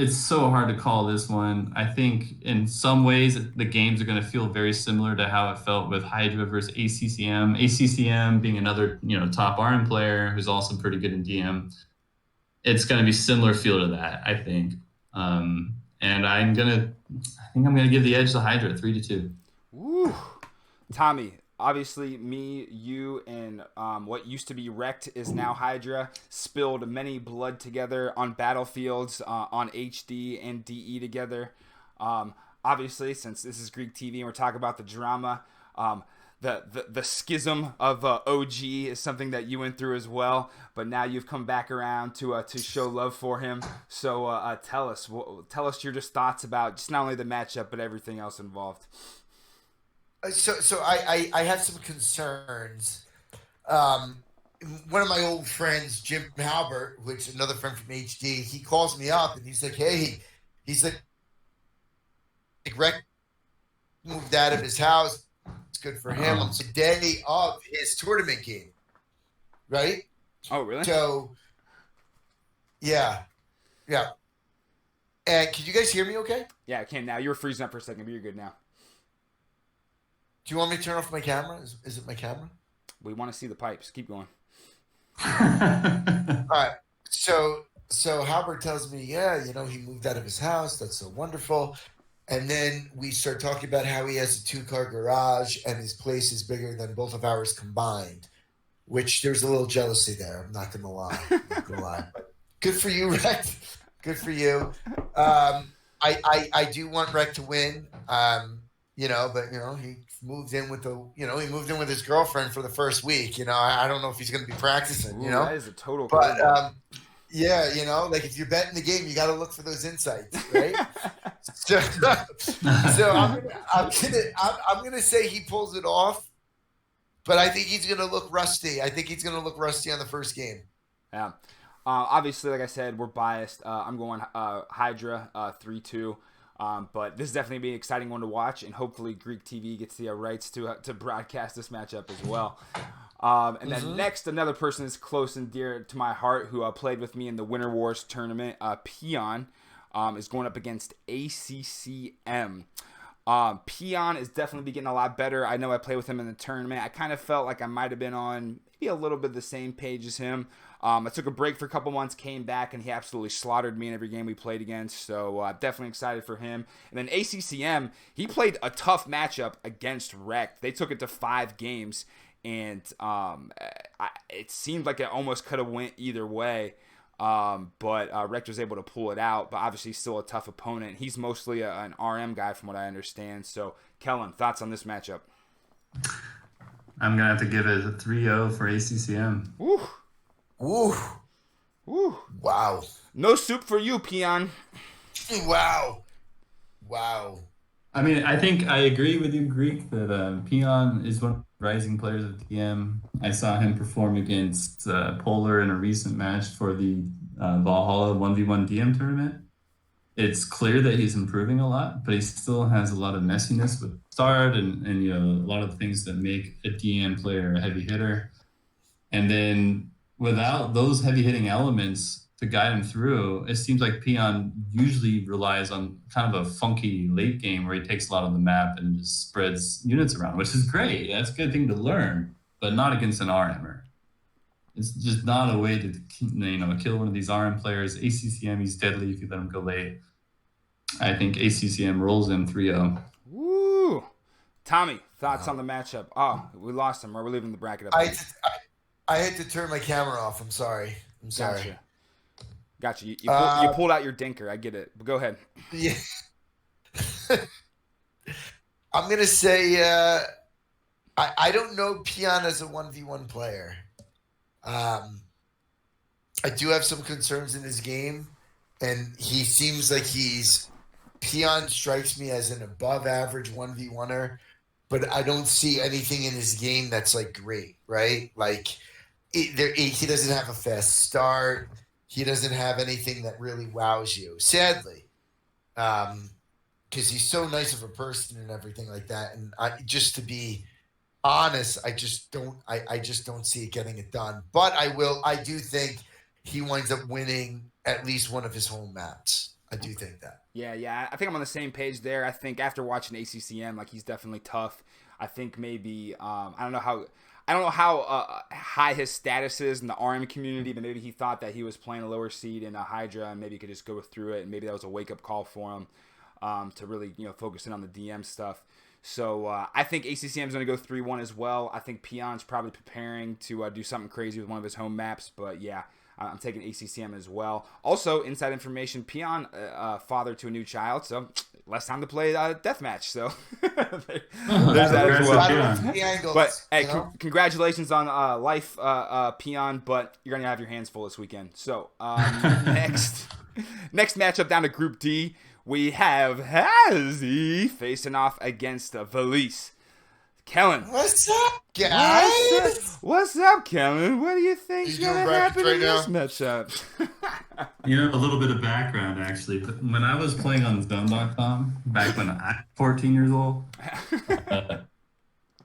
[SPEAKER 3] so hard to call this one. I think in some ways the games are going to feel very similar to how it felt with Hydra versus ACCM. ACCM being another, top RM player who's also pretty good in DM. It's going to be similar feel to that, I think. And I think I'm gonna give the edge to Hydra 3-2.
[SPEAKER 2] Woo. Tommy, obviously me, you, and what used to be Wrecked is now Hydra spilled many blood together on battlefields, on HD and DE together. Obviously, since this is Greek TV and we're talking about the drama, the schism of OG is something that you went through as well, but now you've come back around to show love for him. So tell us your just thoughts about just not only the matchup but everything else involved.
[SPEAKER 1] So I have some concerns. One of my old friends, Jim Halbert, which is another friend from HD, he calls me up and he's like, "Hey," he's like, "Rick moved out of his house. It's good for him." On the day of his tournament game, right?
[SPEAKER 2] Oh, really?
[SPEAKER 1] So, yeah. And can you guys hear me okay?
[SPEAKER 2] Yeah, I can now. You were freezing up for a second, but you're good now.
[SPEAKER 1] Do you want me to turn off my camera? Is it my camera?
[SPEAKER 2] We want to see the pipes. Keep going.
[SPEAKER 1] All right. So Halbert tells me, yeah, he moved out of his house. That's so wonderful. And then we start talking about how he has a 2-car garage and his place is bigger than both of ours combined, which there's a little jealousy there. I'm not going to lie. But good for you, Rex. Good for you. I do want Rec to win. But he moved in with his girlfriend for the first week. I don't know if he's going to be practicing.
[SPEAKER 2] Ooh, that is a total.
[SPEAKER 1] But like if you're betting the game, you got to look for those insights, right? so I'm gonna say he pulls it off, but I think he's gonna look rusty. I think he's gonna look rusty on the first game.
[SPEAKER 2] Yeah. Obviously, like I said, we're biased. I'm going Hydra 3-2. But this is definitely be an exciting one to watch, and hopefully Greek TV gets the rights to broadcast this matchup as well. And then next, another person is close and dear to my heart who played with me in the Winter Wars tournament, Peon, is going up against ACCM. Peon is definitely getting a lot better. I know I played with him in the tournament. I kind of felt like I might have been on maybe a little bit the same page as him. I took a break for a couple months, came back, and he absolutely slaughtered me in every game we played against. So definitely excited for him. And then ACCM, he played a tough matchup against Rect. They took it to 5 games, and it seemed like it almost could have went either way. But Rect was able to pull it out, but obviously still a tough opponent. He's mostly an RM guy from what I understand. So, Kellen, thoughts on this matchup?
[SPEAKER 3] I'm going to have to give it a 3-0 for ACCM.
[SPEAKER 2] Woo.
[SPEAKER 1] Woo.
[SPEAKER 2] Woo.
[SPEAKER 1] Wow.
[SPEAKER 2] No soup for you, Peon.
[SPEAKER 1] Wow.
[SPEAKER 3] I mean, I think I agree with you, Greek, that Peon is one of the rising players of DM. I saw him perform against Polar in a recent match for the Valhalla 1v1 DM tournament. It's clear that he's improving a lot, but he still has a lot of messiness with start and a lot of the things that make a DM player a heavy hitter. And then without those heavy hitting elements, to guide him through. It seems like Peon usually relies on kind of a funky late game where he takes a lot of the map and just spreads units around, which is great. That's a good thing to learn, but not against an RMer. It's just not a way to kill one of these RM players. ACCM, he's deadly if you let him go late. I think ACCM rolls in 3-0.
[SPEAKER 2] Woo! Tommy, thoughts on the matchup? Oh, we lost him. Or we're leaving the bracket up.
[SPEAKER 1] I had to turn my camera off. I'm sorry.
[SPEAKER 2] Gotcha. You pulled out your dinker. I get it. But go ahead.
[SPEAKER 1] Yeah. I'm going to say I don't know Peon as a 1v1 player. I do have some concerns in his game, and he seems like Peon strikes me as an above average 1v1er, but I don't see anything in his game that's like great, right? Like he doesn't have a fast start. He doesn't have anything that really wows you, sadly, because he's so nice of a person and everything like that. And just to be honest, I just don't see it getting it done. But I do think he winds up winning at least one of his home maps. I do think that.
[SPEAKER 2] Yeah. I think I'm on the same page there. I think after watching ACCM, like he's definitely tough. I think maybe I don't know how high his status is in the RM community, but maybe he thought that he was playing a lower seed in a Hydra, and maybe he could just go through it, and maybe that was a wake up call for him to really focus in on the DM stuff. So I think ACCM is going to go 3-1 as well. I think Peon's probably preparing to do something crazy with one of his home maps, but yeah. I'm taking ACCM as well. Also, inside information, Peon, father to a new child, so less time to play deathmatch. So there's that as well. But hey, congratulations on life, Peon, but you're going to have your hands full this weekend. So next matchup down to Group D, we have Hazy facing off against Valise. Kellen.
[SPEAKER 1] What's up, guys?
[SPEAKER 2] What's up, Kellen? What do you think's going to happen in this matchup?
[SPEAKER 3] A little bit of background, actually. When I was playing on Zone.com, back when I was 14 years old,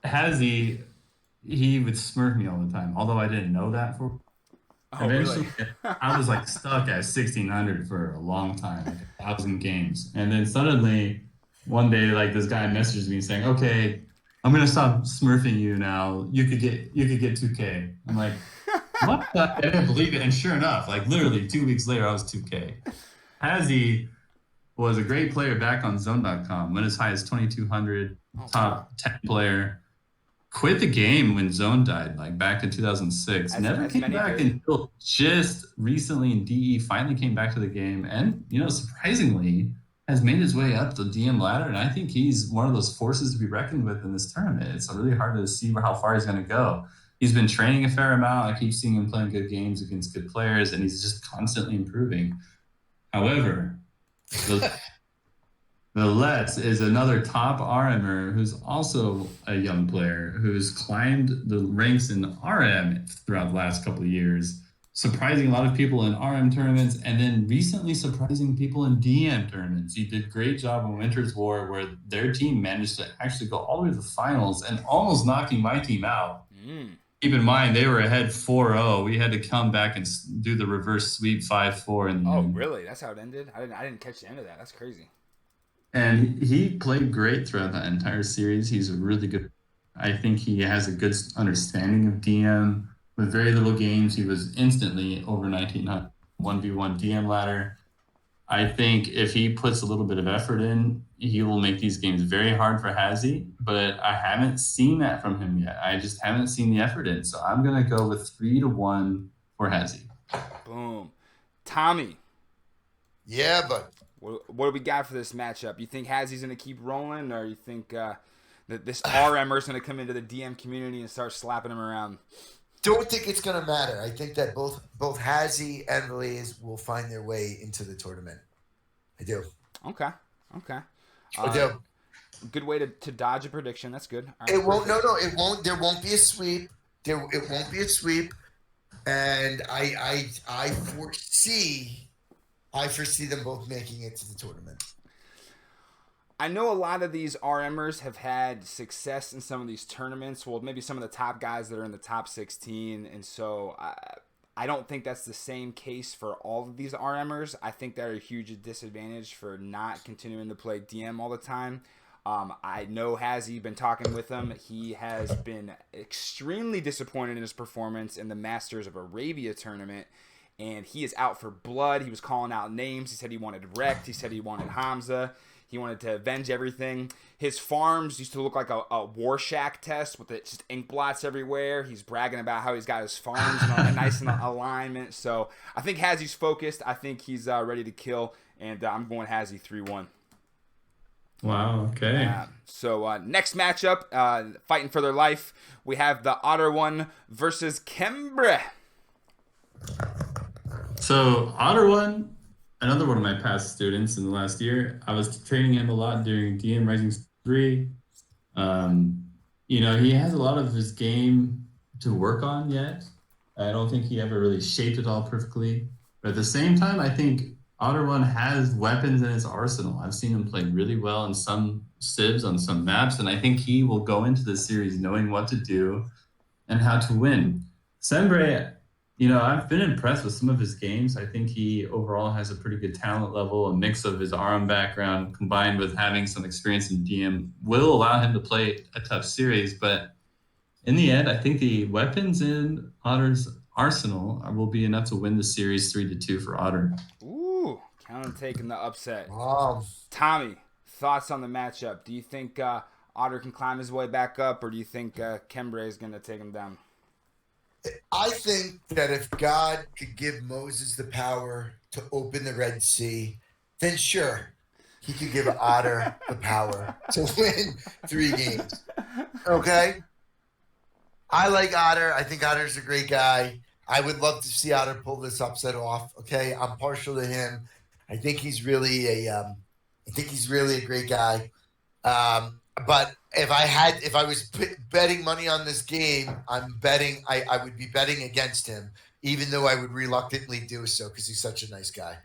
[SPEAKER 3] Hazy, he would smurf me all the time, although I didn't know that. Eventually, really? I was like stuck at 1600 for a long time, like 1,000 games. And then suddenly, one day, like this guy messages me saying, okay, I'm gonna stop smurfing you now. You could get 2K. I'm like, what? I didn't believe it. And sure enough, like literally 2 weeks later, I was 2K. Hazy was a great player back on Zone.com. Went as high as 2,200, top 10 player. Quit the game when Zone died, like back in 2006. Never came back until just recently in DE. Finally came back to the game, and surprisingly, has made his way up the DM ladder, and I think he's one of those forces to be reckoned with in this tournament. It's really hard to see how far he's going to go. He's been training a fair amount. I keep seeing him playing good games against good players, and he's just constantly improving. However, the Let's is another top RMer who's also a young player who's climbed the ranks in RM throughout the last couple of years, surprising a lot of people in RM tournaments, and then recently surprising people in DM tournaments. He did a great job in Winter's War, where their team managed to actually go all the way to the finals and almost knocking my team out. Keep in mind, they were ahead 4-0. We had to come back and do the reverse sweep 5-4.
[SPEAKER 2] Oh, really? That's how it ended? I didn't catch the end of that. That's crazy.
[SPEAKER 3] And he played great throughout that entire series. He's a really good. I think he has a good understanding of DM. With very little games, he was instantly over 1,900 1v1 DM ladder. I think if he puts a little bit of effort in, he will make these games very hard for Hazy, but I haven't seen that from him yet. I just haven't seen the effort in. So I'm going to go with 3-1 for Hazy.
[SPEAKER 2] Boom. Tommy.
[SPEAKER 1] Yeah, but
[SPEAKER 2] what do we got for this matchup? You think Hazy's going to keep rolling, or you think that this RMer is going to come into the DM community and start slapping him around?
[SPEAKER 1] Don't think it's going to matter. I think that both Hazy and Valise will find their way into the tournament. I do.
[SPEAKER 2] Okay.
[SPEAKER 1] I do.
[SPEAKER 2] Good way to dodge a prediction. That's good.
[SPEAKER 1] Right, it won't. No, it won't. There won't be a sweep. It won't be a sweep. And I foresee them both making it to the tournament.
[SPEAKER 2] I know a lot of these RMers have had success in some of these tournaments. Well, maybe some of the top guys that are in the top 16. And so I don't think that's the same case for all of these RMers. I think they're a huge disadvantage for not continuing to play DM all the time. I know Hazzy been talking with him. He has been extremely disappointed in his performance in the Masters of Arabia tournament, and he is out for blood. He was calling out names. He said he wanted Rekt. He said he wanted Hamza. He wanted to avenge everything. His farms used to look like a Warshak test with just ink blots everywhere. He's bragging about how he's got his farms in nice in alignment. So I think Hazzy's focused. I think he's ready to kill, and I'm going Hazzy 3-1.
[SPEAKER 3] Wow, okay.
[SPEAKER 2] So next matchup, fighting for their life, we have the Otter One versus Kembre.
[SPEAKER 3] So Otter One, another one of my past students in the last year. I was training him a lot during DM Rising 3. He has a lot of his game to work on yet. I don't think he ever really shaped it all perfectly. But at the same time, I think Otter One has weapons in his arsenal. I've seen him play really well in some civs on some maps, and I think he will go into the series knowing what to do and how to win. Sembre, I've been impressed with some of his games. I think he overall has a pretty good talent level. A mix of his RM background combined with having some experience in DM will allow him to play a tough series. But in the end, I think the weapons in Otter's arsenal will be enough to win the series 3-2 for Otter.
[SPEAKER 2] Ooh, Callan taking the upset.
[SPEAKER 1] Wow.
[SPEAKER 2] Tommy, thoughts on the matchup? Do you think Otter can climb his way back up, or do you think Kembre is going to take him down?
[SPEAKER 1] I think that if God could give Moses the power to open the Red Sea, then sure, he could give Otter the power to win 3 games. Okay? I like Otter. I think Otter's a great guy. I would love to see Otter pull this upset off. Okay? I'm partial to him. I think he's really a great guy. But if I was betting money on this game, I would be betting against him, even though I would reluctantly do so because he's such a nice guy.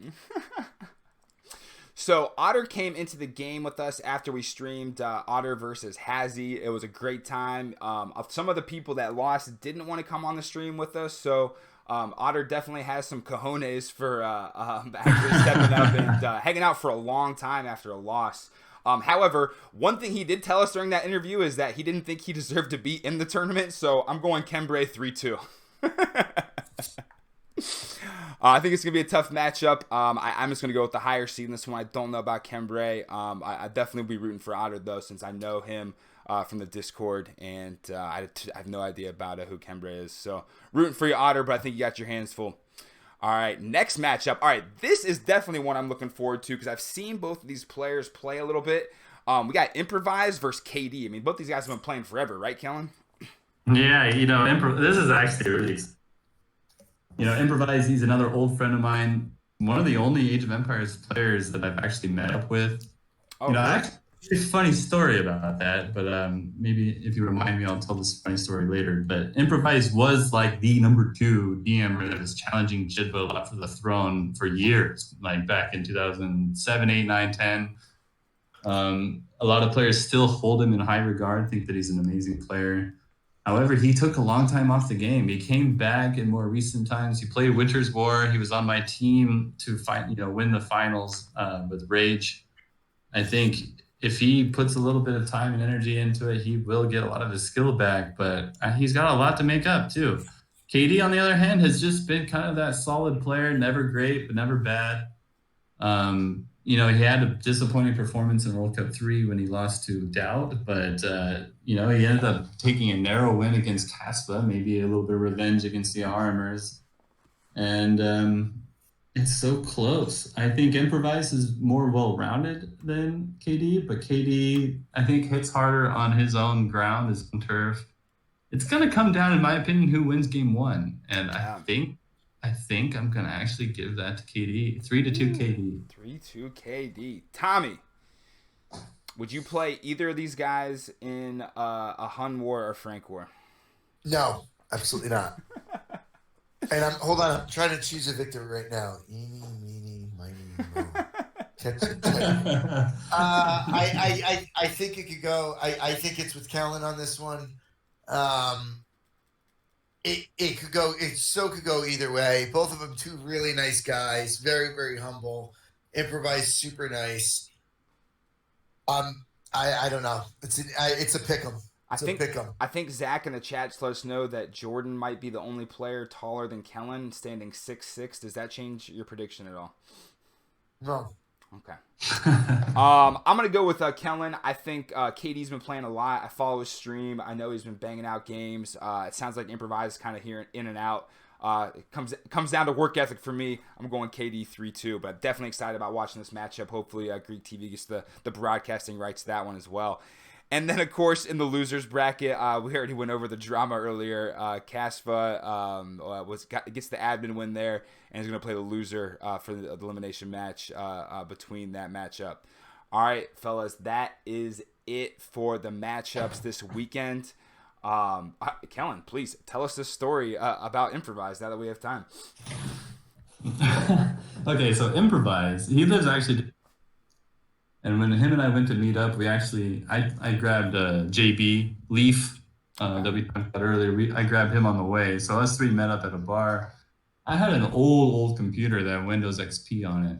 [SPEAKER 2] So Otter came into the game with us after we streamed Otter versus Hazzy. It was a great time. Some of the people that lost didn't want to come on the stream with us, so Otter definitely has some cojones for actually stepping up and hanging out for a long time after a loss. However, one thing he did tell us during that interview is that he didn't think he deserved to be in the tournament, so I'm going Kembre 3-2. I think it's going to be a tough matchup. I'm just going to go with the higher seed in this one. I don't know about Kembre. I definitely will be rooting for Otter, though, since I know him from the Discord, and I have no idea about who Kembre is. So rooting for you, Otter, but I think you got your hands full. All right, next matchup. All right, this is definitely one I'm looking forward to because I've seen both of these players play a little bit. We got Improvise versus KD. I mean, both these guys have been playing forever, right, Kellen?
[SPEAKER 3] Yeah, this is actually really... Improvise, he's another old friend of mine. One of the only Age of Empires players that I've actually met up with.
[SPEAKER 2] Oh, really?
[SPEAKER 3] It's a funny story about that, but maybe if you remind me, I'll tell this funny story later. But Improvise was like the number 2 DM that was challenging Jidbo a lot for the throne for years, like back in 2007, 8, 9, 10. A lot of players still hold him in high regard, think that he's an amazing player. However, he took a long time off the game. He came back in more recent times. He played Witcher's War. He was on my team to win the finals with Rage. I think if he puts a little bit of time and energy into it, he will get a lot of his skill back, but he's got a lot to make up too. KD, on the other hand, has just been kind of that solid player, never great, but never bad. He had a disappointing performance in World Cup 3 when he lost to Dowd, but, he ended up taking a narrow win against Kasva, maybe a little bit of revenge against the RMers. And it's so close. I think Improvise is more well-rounded than KD, but KD, I think, hits harder on his own ground, his own turf. It's going to come down, in my opinion, who wins game 1. And I think I'm going to actually give that to KD. 3-2 KD.
[SPEAKER 2] 3-2 KD. Tommy, would you play either of these guys in a Hun War or Frank War?
[SPEAKER 1] No, absolutely not. And I'm trying to choose a victor right now. Eeny, meeny, miny, mo. I think it could go. I think it's with Kellen on this one. it could go. Could go either way. Both of them, two really nice guys. Very, very humble. Improvise super nice. I don't know. It's a pick 'em.
[SPEAKER 2] I think Zach in the chat let us know that Jordan might be the only player taller than Kellen, standing 6'6". Does that change your prediction at all?
[SPEAKER 1] No.
[SPEAKER 2] Okay. I'm gonna go with Kellen. I think KD's been playing a lot. I follow his stream. I know he's been banging out games. It sounds like improvise kind of here in and out. It comes down to work ethic for me. I'm going KD 3-2, but definitely excited about watching this matchup. Hopefully, Greek TV gets the broadcasting rights to that one as well. And then, of course, in the losers bracket, we already went over the drama earlier. Kasva gets the admin win there and is going to play the loser for the elimination match between that matchup. All right, fellas, that is it for the matchups this weekend. Kellen, please tell us this story about Improvise now that we have time.
[SPEAKER 3] Okay, so Improvise, he lives actually... And when him and I went to meet up, I grabbed JB Leaf that we talked about earlier. I grabbed him on the way. So us three met up at a bar. I had an old computer that had Windows XP on it.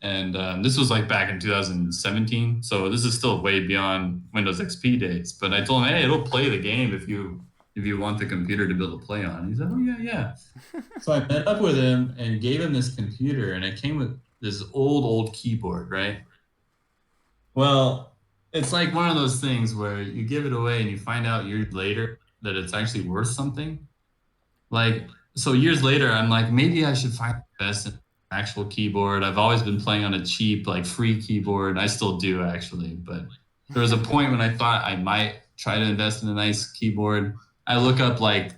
[SPEAKER 3] And this was like back in 2017. So this is still way beyond Windows XP days. But I told him, hey, it'll play the game if you want the computer to be able to play on. He said, oh, yeah. So I met up with him and gave him this computer. And it came with this old keyboard, right? Well, it's like one of those things where you give it away and you find out years later that it's actually worth something. Like, so years later, I'm like, maybe I should find the best actual keyboard. I've always been playing on a cheap, like free keyboard. I still do actually, but there was a point when I thought I might try to invest in a nice keyboard. I look up like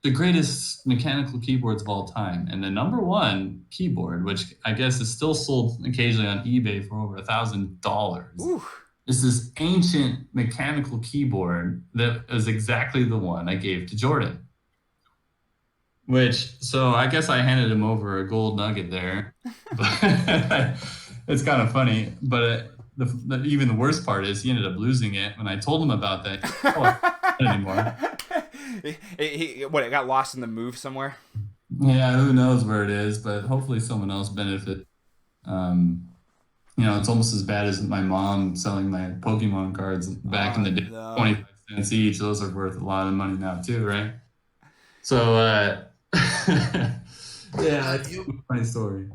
[SPEAKER 3] the greatest mechanical keyboards of all time. And the number one keyboard, which I guess is still sold occasionally on eBay for over $1,000, is this ancient mechanical keyboard that is exactly the one I gave to Jordan. So I guess I handed him over a gold nugget there. But it's kind of funny. But even the worst part is he ended up losing it. When I told him about that, not anymore.
[SPEAKER 2] It got lost in the move somewhere?
[SPEAKER 3] Yeah, who knows where it is, but hopefully someone else benefit. It's almost as bad as my mom selling my Pokemon cards back in the day, 25 cents each. Those are worth a lot of money now too, right? So, yeah, it's a funny story.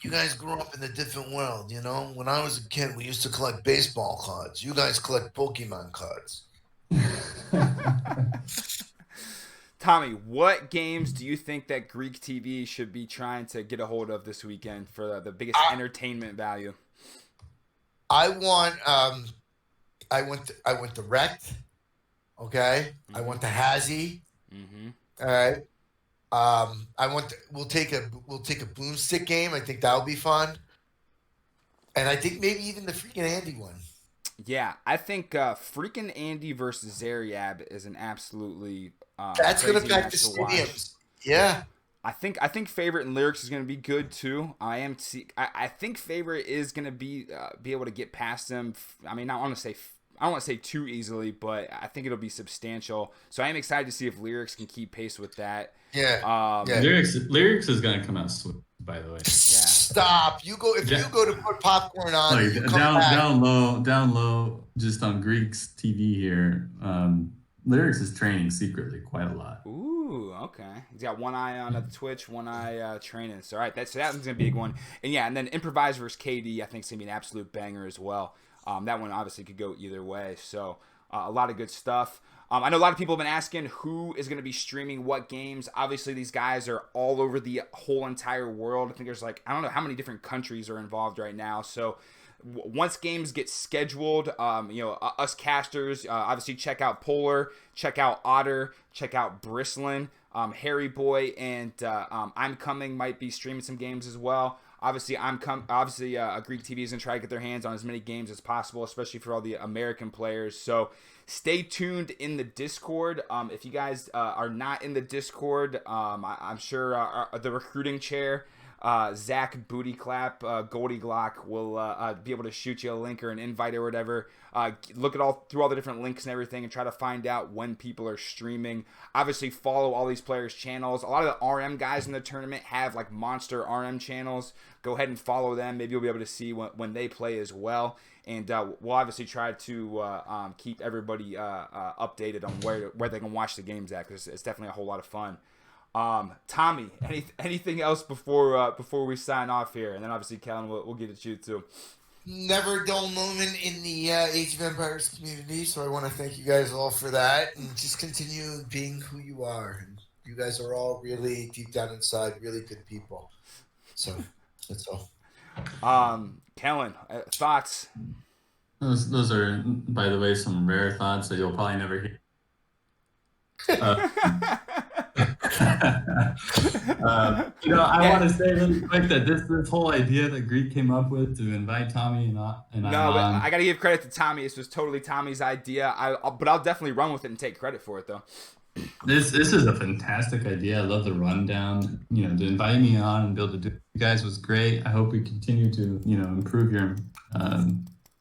[SPEAKER 9] You guys grew up in a different world, you know? When I was a kid, we used to collect baseball cards. You guys collect Pokemon cards.
[SPEAKER 2] Tommy, what games do you think that Greek TV should be trying to get a hold of this weekend for the biggest entertainment value?
[SPEAKER 1] I want the Wrecked. Okay. Mm-hmm. I want the Hazy. Mm-hmm. All right. We'll take a boomstick game. I think that'll be fun. And I think maybe even the freaking Andy one.
[SPEAKER 2] Yeah, I think freaking Andy versus Zariab is an absolutely
[SPEAKER 1] that's going to pack the stadiums. Yeah.
[SPEAKER 2] I think Favorite and Lyrics is going to be good too. I think Favorite is going to be able to get past them. I mean, I don't want to say too easily, but I think it'll be substantial. So I am excited to see if Lyrics can keep pace with that.
[SPEAKER 1] Yeah.
[SPEAKER 3] Lyrics is going to come out swift, by the way. Yeah.
[SPEAKER 1] Stop. You go to put popcorn on.
[SPEAKER 3] Down low, just on Greek's TV here. Lyrics is training secretly quite a lot.
[SPEAKER 2] Ooh, okay. He's got one eye on the Twitch, one eye training. So, all right, that one's going to be a big one. And then Improvise versus KD, I think, is going to be an absolute banger as well. That one obviously could go either way. So, a lot of good stuff. I know a lot of people have been asking who is going to be streaming what games. Obviously, these guys are all over the whole entire world. I think there's I don't know how many different countries are involved right now. So, once games get scheduled, us casters, obviously check out Polar, check out Otter, check out Bristlin, Harry Boy, and I'm Coming might be streaming some games as well. Obviously, Greek TV is going to try to get their hands on as many games as possible, especially for all the American players. So stay tuned in the Discord. If you guys are not in the Discord, I'm sure the recruiting chair Zach Booty Clap, Goldie Glock will be able to shoot you a link or an invite or whatever. Look at through all the different links and everything and try to find out when people are streaming. Obviously, follow all these players' channels. A lot of the RM guys in the tournament have like monster RM channels. Go ahead and follow them. Maybe you'll be able to see when they play as well. And we'll obviously try to keep everybody updated on where they can watch the games at, because it's definitely a whole lot of fun. Tommy, anything else before we sign off here? And then obviously, Kellen, we'll get at you too.
[SPEAKER 1] Never a dull moment in the Age of Empires community, so I want to thank you guys all for that, and just continue being who you are. And you guys are all really, deep down inside, really good people. So that's all.
[SPEAKER 2] Kellen, thoughts?
[SPEAKER 3] Those are, by the way, some rare thoughts that you'll probably never hear. I want to say really quick that this whole idea that Greek came up with to invite Tommy and
[SPEAKER 2] I got to give credit to Tommy. This was totally Tommy's idea. But I'll definitely run with it and take credit for it, though.
[SPEAKER 3] This is a fantastic idea. I love the rundown. To invite me on and be able to do it, you guys, was great. I hope we continue to improve your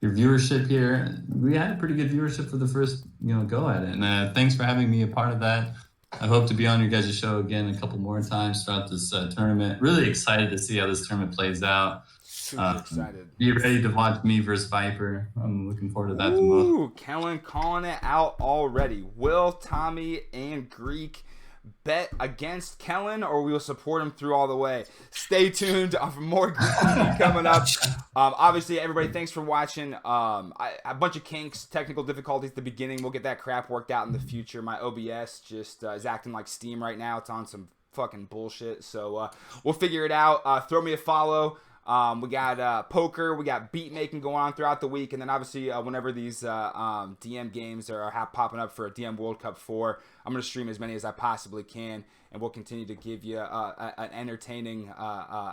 [SPEAKER 3] viewership here. We had a pretty good viewership for the first go at it, and thanks for having me a part of that. I hope to be on your guys' show again a couple more times throughout this tournament. Really excited to see how this tournament plays out.
[SPEAKER 2] Super excited.
[SPEAKER 3] Be ready to watch me versus Viper. I'm looking forward to that the
[SPEAKER 2] most.
[SPEAKER 3] most.
[SPEAKER 2] Kellen calling it out already. Will Tommy and Greek bet against Kellen, or we will support him through all the way? Stay tuned for more Greek TV coming up. Obviously, everybody, thanks for watching. A bunch of kinks, technical difficulties at the beginning. We'll get that crap worked out in the future. My OBS just is acting like Steam right now. It's on some fucking bullshit. So we'll figure it out. Throw me a follow. We got poker, we got beat making going on throughout the week, and then obviously whenever these DM games are popping up for a DM World Cup 4, I'm going to stream as many as I possibly can, and we'll continue to give you an entertaining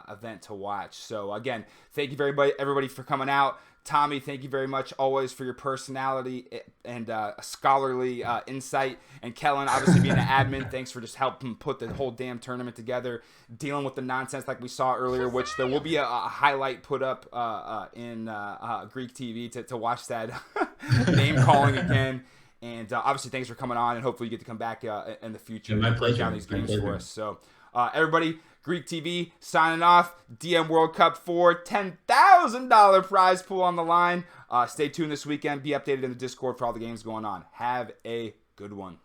[SPEAKER 2] event to watch. So again, thank you everybody for coming out. Tommy, thank you very much always for your personality and scholarly insight. And Kellen, obviously being an admin, thanks for just helping put the whole damn tournament together, dealing with the nonsense like we saw earlier, which there will be a highlight put up in Greek TV to watch that name calling again. And obviously, thanks for coming on, and hopefully you get to come back in the future and break down these games for us. So everybody, Greek TV signing off. DM World Cup 4, $10,000 prize pool on the line. Stay tuned this weekend. Be updated in the Discord for all the games going on. Have a good one.